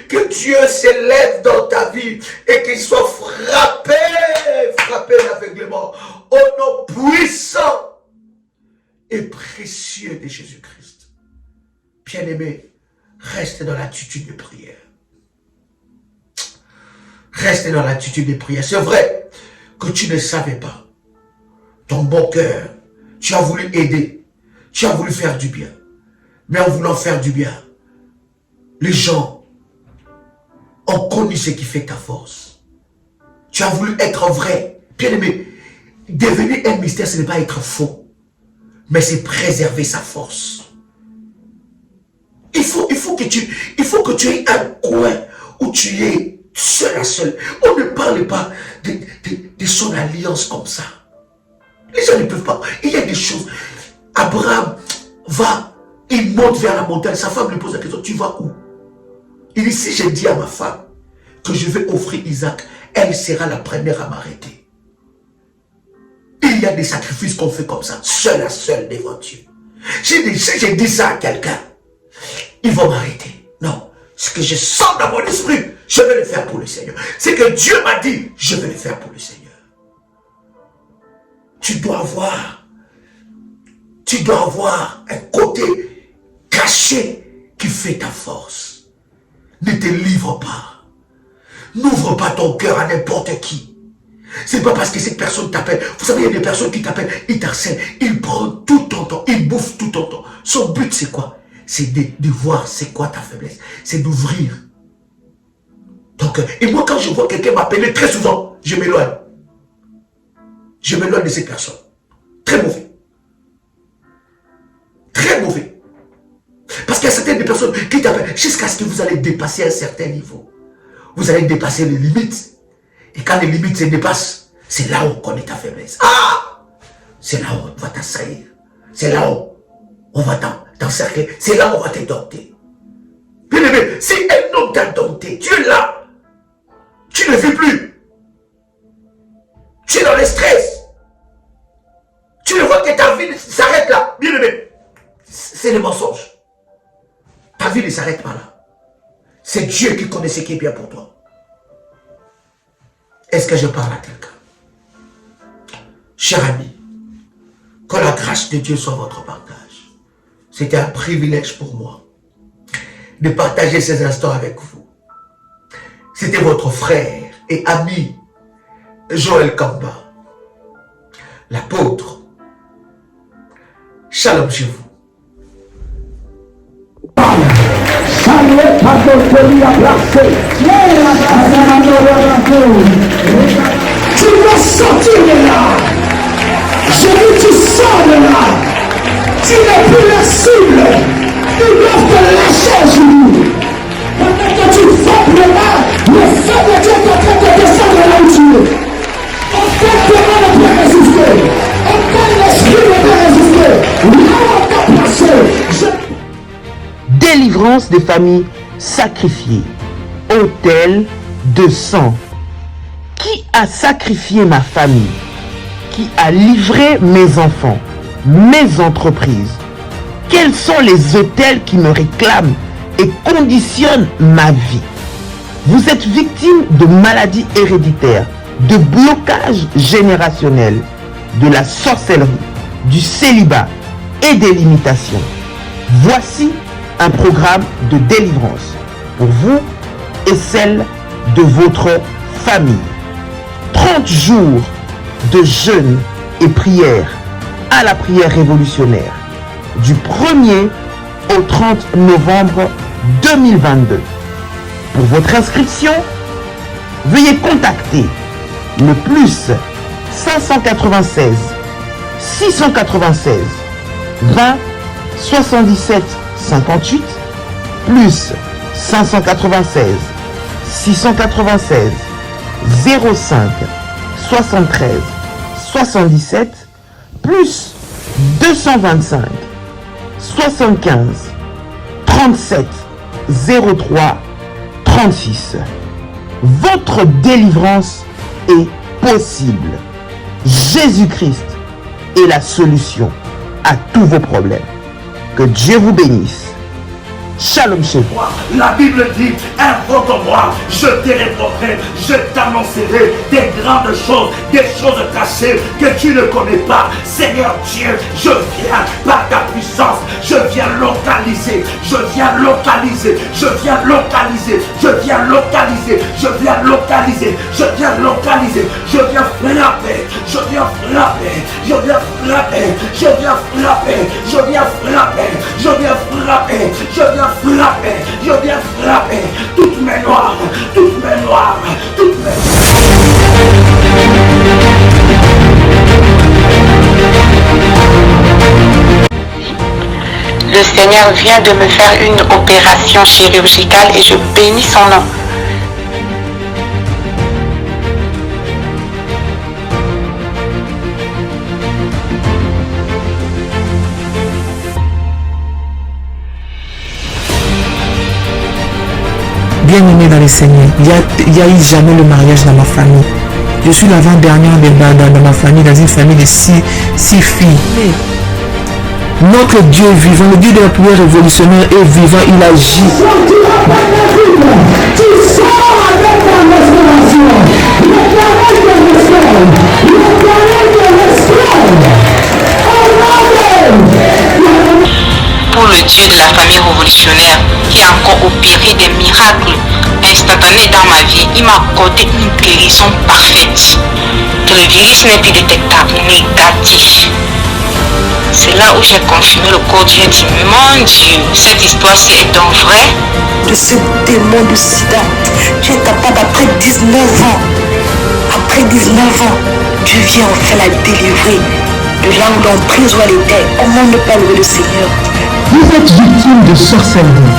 Que Dieu s'élève dans ta vie et qu'il soit frappé d'aveuglement. Au nom puissant et précieux de Jésus-Christ. Bien-aimé, reste dans l'attitude de prière. Reste dans l'attitude de prière. C'est vrai que tu ne savais pas. Ton bon cœur, tu as voulu aider. Tu as voulu faire du bien. Mais en voulant faire du bien, les gens ont connu ce qui fait ta force. Tu as voulu être vrai. Bien-aimé, devenir un mystère, ce n'est pas être faux. Mais c'est préserver sa force. Il faut que tu aies un coin où tu es seul à seul. On ne parle pas de son alliance comme ça. Les gens ne peuvent pas. Il y a des choses. Abraham il monte vers la montagne. Sa femme lui pose la question, tu vas où? Il dit, si je dis à ma femme que je vais offrir Isaac, elle sera la première à m'arrêter. Il y a des sacrifices qu'on fait comme ça, seul à seul devant Dieu. Si je dis ça à quelqu'un, ils vont m'arrêter. Non, ce que je sens dans mon esprit, je vais le faire pour le Seigneur. Ce que Dieu m'a dit, je vais le faire pour le Seigneur. Tu dois avoir un côté caché qui fait ta force. Ne te livre pas. N'ouvre pas ton cœur à n'importe qui. C'est pas parce que cette personne t'appelle. Vous savez, il y a des personnes qui t'appellent, ils t'harcèlent, ils prennent tout ton temps, ils bouffent tout ton temps. Son but, c'est quoi? C'est de voir c'est quoi ta faiblesse. C'est d'ouvrir. Donc, et moi, quand je vois quelqu'un m'appeler, très souvent, je m'éloigne. Je m'éloigne de cette personne. Très mauvais. Très mauvais. Parce qu'il y a certaines personnes qui t'appellent jusqu'à ce que vous allez dépasser un certain niveau. Vous allez dépasser les limites. Et quand les limites se dépassent, c'est là où on connaît ta faiblesse. Ah! C'est là où on va t'assaillir. C'est là où on va t'encercler. C'est là où on va te dompter. Bien aimé, si un homme t'a dompté, tu es là. Tu ne vis plus. Tu es dans le stress. Tu ne vois que ta vie s'arrête là. Bien aimé, c'est le mensonge. Ta vie ne s'arrête pas là. C'est Dieu qui connaît ce qui est bien pour toi. Est-ce que je parle à quelqu'un? Cher ami, que la grâce de Dieu soit votre partage. C'était un privilège pour moi de partager ces instants avec vous. C'était votre frère et ami Joël Kamba, l'apôtre. Shalom chez vous. Tu dois sortir de là. Je dis tu sors de là. Tu n'es plus la cible. Ils doivent te lâcher aujourd'hui. Pendant que tu frappes le mal, le feu de Dieu est en train de descendre là où tu es. Aucun péché ne peut résister. Aucun esprit ne peut résister. Là où on t'a placé. Délivrance des familles sacrifiées. Autel de sang. Qui a sacrifié ma famille? Qui a livré mes enfants, mes entreprises? Quels sont les autels qui me réclament et conditionnent ma vie? Vous êtes victime de maladies héréditaires, de blocages générationnels, de la sorcellerie, du célibat et des limitations. Voici un programme de délivrance pour vous et celle de votre famille. 30 jours de jeûne et prière à la prière révolutionnaire du 1er au 30 novembre 2022. Pour votre inscription, veuillez contacter le plus 596 696 20 77 58 plus 596 696 05 73 77 plus 225 75 37 03 36. Votre délivrance est possible. Jésus-Christ est la solution à tous vos problèmes. Que Dieu vous bénisse. Shalom chez vous. La Bible dit, invoque-moi, je te répondrai, je t'annoncerai des grandes choses, des choses cachées que tu ne connais pas. Seigneur Dieu, je viens par ta puissance, je viens localiser, je viens localiser, je viens localiser, je viens localiser, je viens localiser, je viens localiser, je viens frapper, je viens frapper, je viens frapper, je viens frapper, je viens frapper, je viens frapper, je viens frapper, je viens frapper toutes mes noirs, toutes mes noirs, toutes mes... Le Seigneur vient de me faire une opération chirurgicale et je bénis son nom. Bien-aimé dans le Seigneur, il n'y a eu jamais le mariage dans ma famille. Je suis l'avant-dernière dans ma famille, dans une famille de six filles. Mais notre Dieu vivant, le Dieu de la prière révolutionnaire est vivant, il agit. Tu sors avec ta restauration. L'éternel te restaure. L'éternel te restaure. Pour le Dieu de la famille révolutionnaire qui a encore opéré des miracles instantanés dans ma vie, il m'a accordé une guérison parfaite. Que le virus n'est plus détectable, négatif. C'est là où j'ai confirmé le corps Dieu dit, mon Dieu, cette histoire-ci est donc vraie. De ce démon de sida, tu es capable après 19 ans. Après 19 ans, Dieu vient enfin la délivrer de là où l'emprise était. Comment ne pas louer le Seigneur? Vous êtes victime de sorcellerie,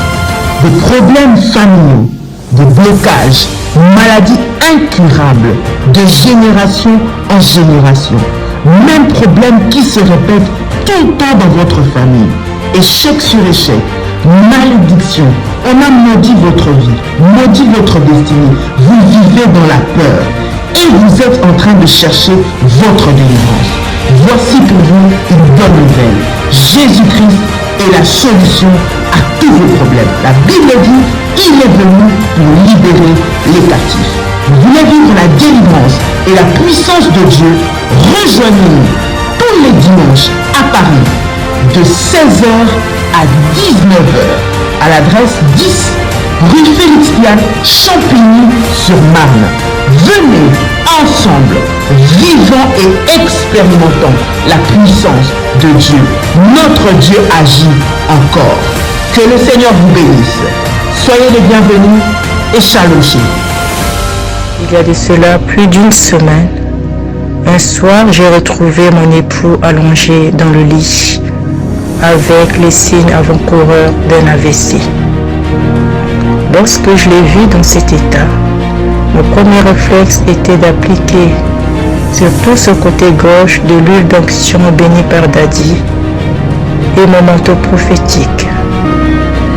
de problèmes familiaux, de blocages, maladies incurables, de génération en génération. Même problème qui se répète tout le temps dans votre famille. échec sur échec, malédiction. On a maudit votre vie, maudit votre destinée. Vous vivez dans la peur et vous êtes en train de chercher votre délivrance. Voici pour vous une bonne nouvelle. Jésus-Christ est la solution à tous vos problèmes. La Bible dit, il est venu pour libérer les captifs. Vous voulez vivre la délivrance et la puissance de Dieu? Rejoignez-nous tous les dimanches à Paris de 16h à 19h à l'adresse 10 rue Félix Piat, Champigny-sur-Marne. Venez ensemble, vivons et expérimentons la puissance de Dieu. Notre Dieu agit encore. Que le Seigneur vous bénisse. Soyez les bienvenus et shalom chez vous. Il y a de cela plus d'une semaine, un soir, j'ai retrouvé mon époux allongé dans le lit avec les signes avant-coureurs d'un AVC. Lorsque je l'ai vu dans cet état, mon premier réflexe était d'appliquer sur tout ce côté gauche de l'huile d'onction bénie par Daddy et mon manteau prophétique.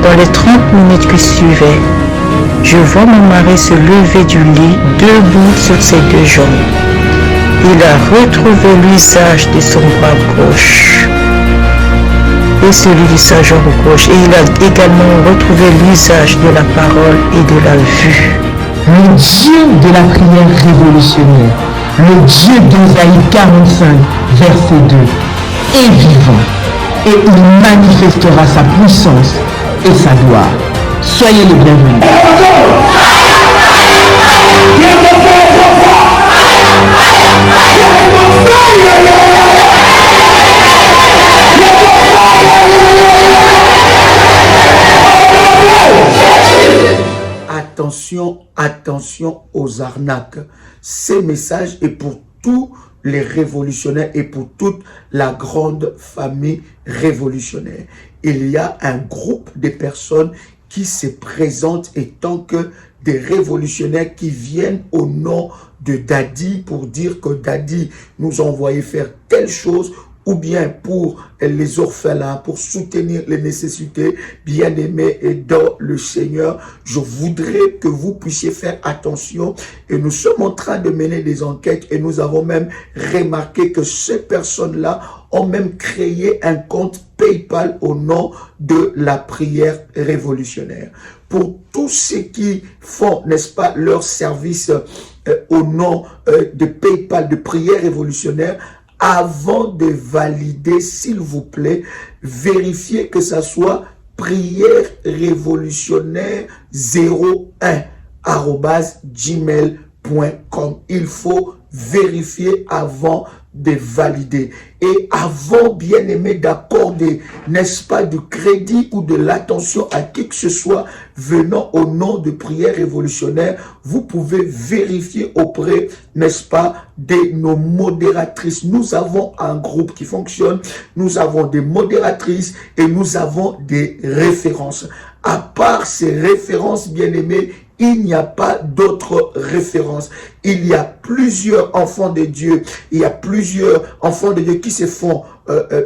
Dans les 30 minutes qui suivaient, je vois mon mari se lever du lit, debout sur ses deux jambes. Il a retrouvé l'usage de son bras gauche et celui de sa jambe gauche. Et il a également retrouvé l'usage de la parole et de la vue. Le Dieu de la prière révolutionnaire, le Dieu d'Ésaïe 45, verset 2, est vivant et il manifestera sa puissance et sa gloire. Soyez les bienvenus. Attention, attention aux arnaques. Ces messages est pour tous les révolutionnaires et pour toute la grande famille révolutionnaire. Il y a un groupe de personnes qui se présentent étant que des révolutionnaires qui viennent au nom de Daddy pour dire que Daddy nous a envoyé faire telle chose, ou bien pour les orphelins, pour soutenir les nécessités. Bien-aimés et dans le Seigneur, je voudrais que vous puissiez faire attention. Et nous sommes en train de mener des enquêtes et nous avons même remarqué que ces personnes-là ont même créé un compte PayPal au nom de la prière révolutionnaire. Pour tous ceux qui font, n'est-ce pas, leur service au nom de PayPal, de prière révolutionnaire, avant de valider, s'il vous plaît, vérifiez que ça soit prière révolutionnaire 01@gmail.com. Il faut vérifier avant de valider. Et avant, bien aimé, d'accorder, n'est-ce pas, du crédit ou de l'attention à qui que ce soit venant au nom de prière révolutionnaire, vous pouvez vérifier auprès, n'est-ce pas, de nos modératrices. Nous avons un groupe qui fonctionne, nous avons des modératrices et nous avons des références. À part ces références, bien aimés, il n'y a pas d'autres références. Il y a plusieurs enfants de Dieu. Il y a plusieurs enfants de Dieu qui se font,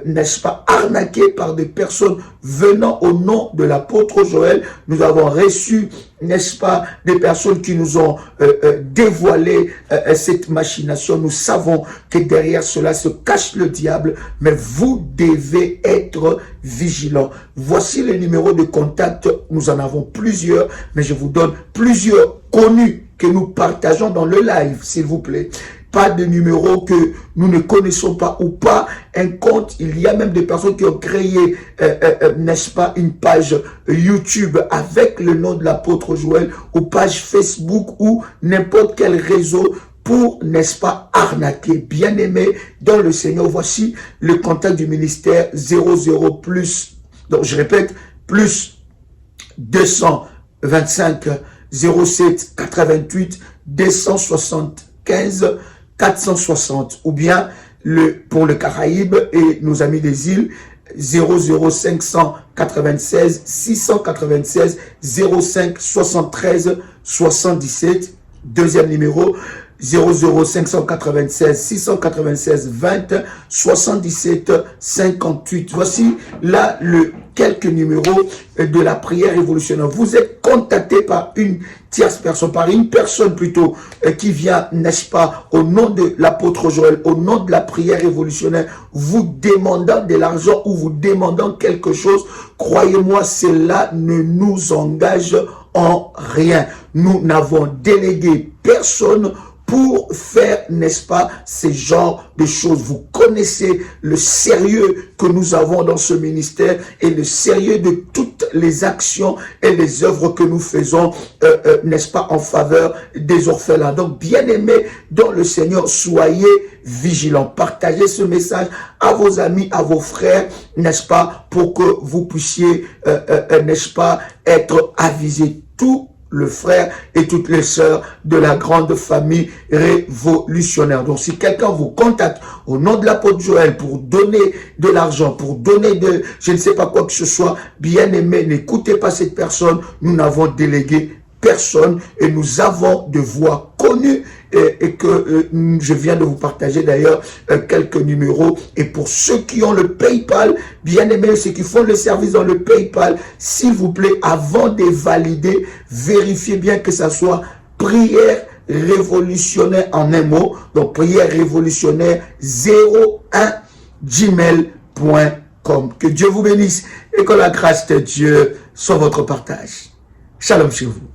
n'est-ce pas, arnaquer par des personnes venant au nom de l'apôtre Joël. Nous avons reçu, n'est-ce pas, des personnes qui nous ont dévoilé cette machination. Nous savons que derrière cela se cache le diable, mais vous devez être vigilants. Voici les numéros de contact. Nous en avons plusieurs, mais je vous donne plusieurs connus que nous partageons dans le live, s'il vous plaît. Pas de numéros que nous ne connaissons pas ou pas un compte. Il y a même des personnes qui ont créé, n'est-ce pas, une page YouTube avec le nom de l'apôtre Joël, ou page Facebook ou n'importe quel réseau pour, n'est-ce pas, arnaquer. Bien-aimé dans le Seigneur, voici le contact du ministère 00 plus, donc je répète, plus 225 07 88 275 460, ou bien pour le Caraïbe et nos amis des îles 00596 696 05 73 77. Deuxième numéro, 00 596 696 20 77 58. Voici là quelques numéros de la prière révolutionnaire. Vous êtes contacté par une tierce personne, par une personne plutôt qui vient, n'est-ce pas, au nom de l'apôtre Joël, au nom de la prière révolutionnaire, vous demandant de l'argent ou vous demandant quelque chose. Croyez-moi, cela ne nous engage en rien. Nous n'avons délégué personne pour faire, n'est-ce pas, ces genres de choses. Vous connaissez le sérieux que nous avons dans ce ministère et le sérieux de toutes les actions et les œuvres que nous faisons, n'est-ce pas, en faveur des orphelins. Donc, bien-aimés dans le Seigneur, soyez vigilants. Partagez ce message à vos amis, à vos frères, n'est-ce pas, pour que vous puissiez, n'est-ce pas, être avisés. Tout le frère et toutes les sœurs de la grande famille révolutionnaire. Donc, si quelqu'un vous contacte au nom de l'apôtre Joël pour donner de l'argent, pour donner de, je ne sais pas quoi que ce soit, bien aimé, n'écoutez pas cette personne. Nous n'avons délégué personne et nous avons de voix connues et que je viens de vous partager d'ailleurs quelques numéros. Et pour ceux qui ont le PayPal, bien aimés, ceux qui font le service dans le PayPal, s'il vous plaît, avant de valider, vérifiez bien que ça soit prière révolutionnaire en un mot. Donc prière révolutionnaire 01@gmail.com. Que Dieu vous bénisse et que la grâce de Dieu soit votre partage. Shalom chez vous.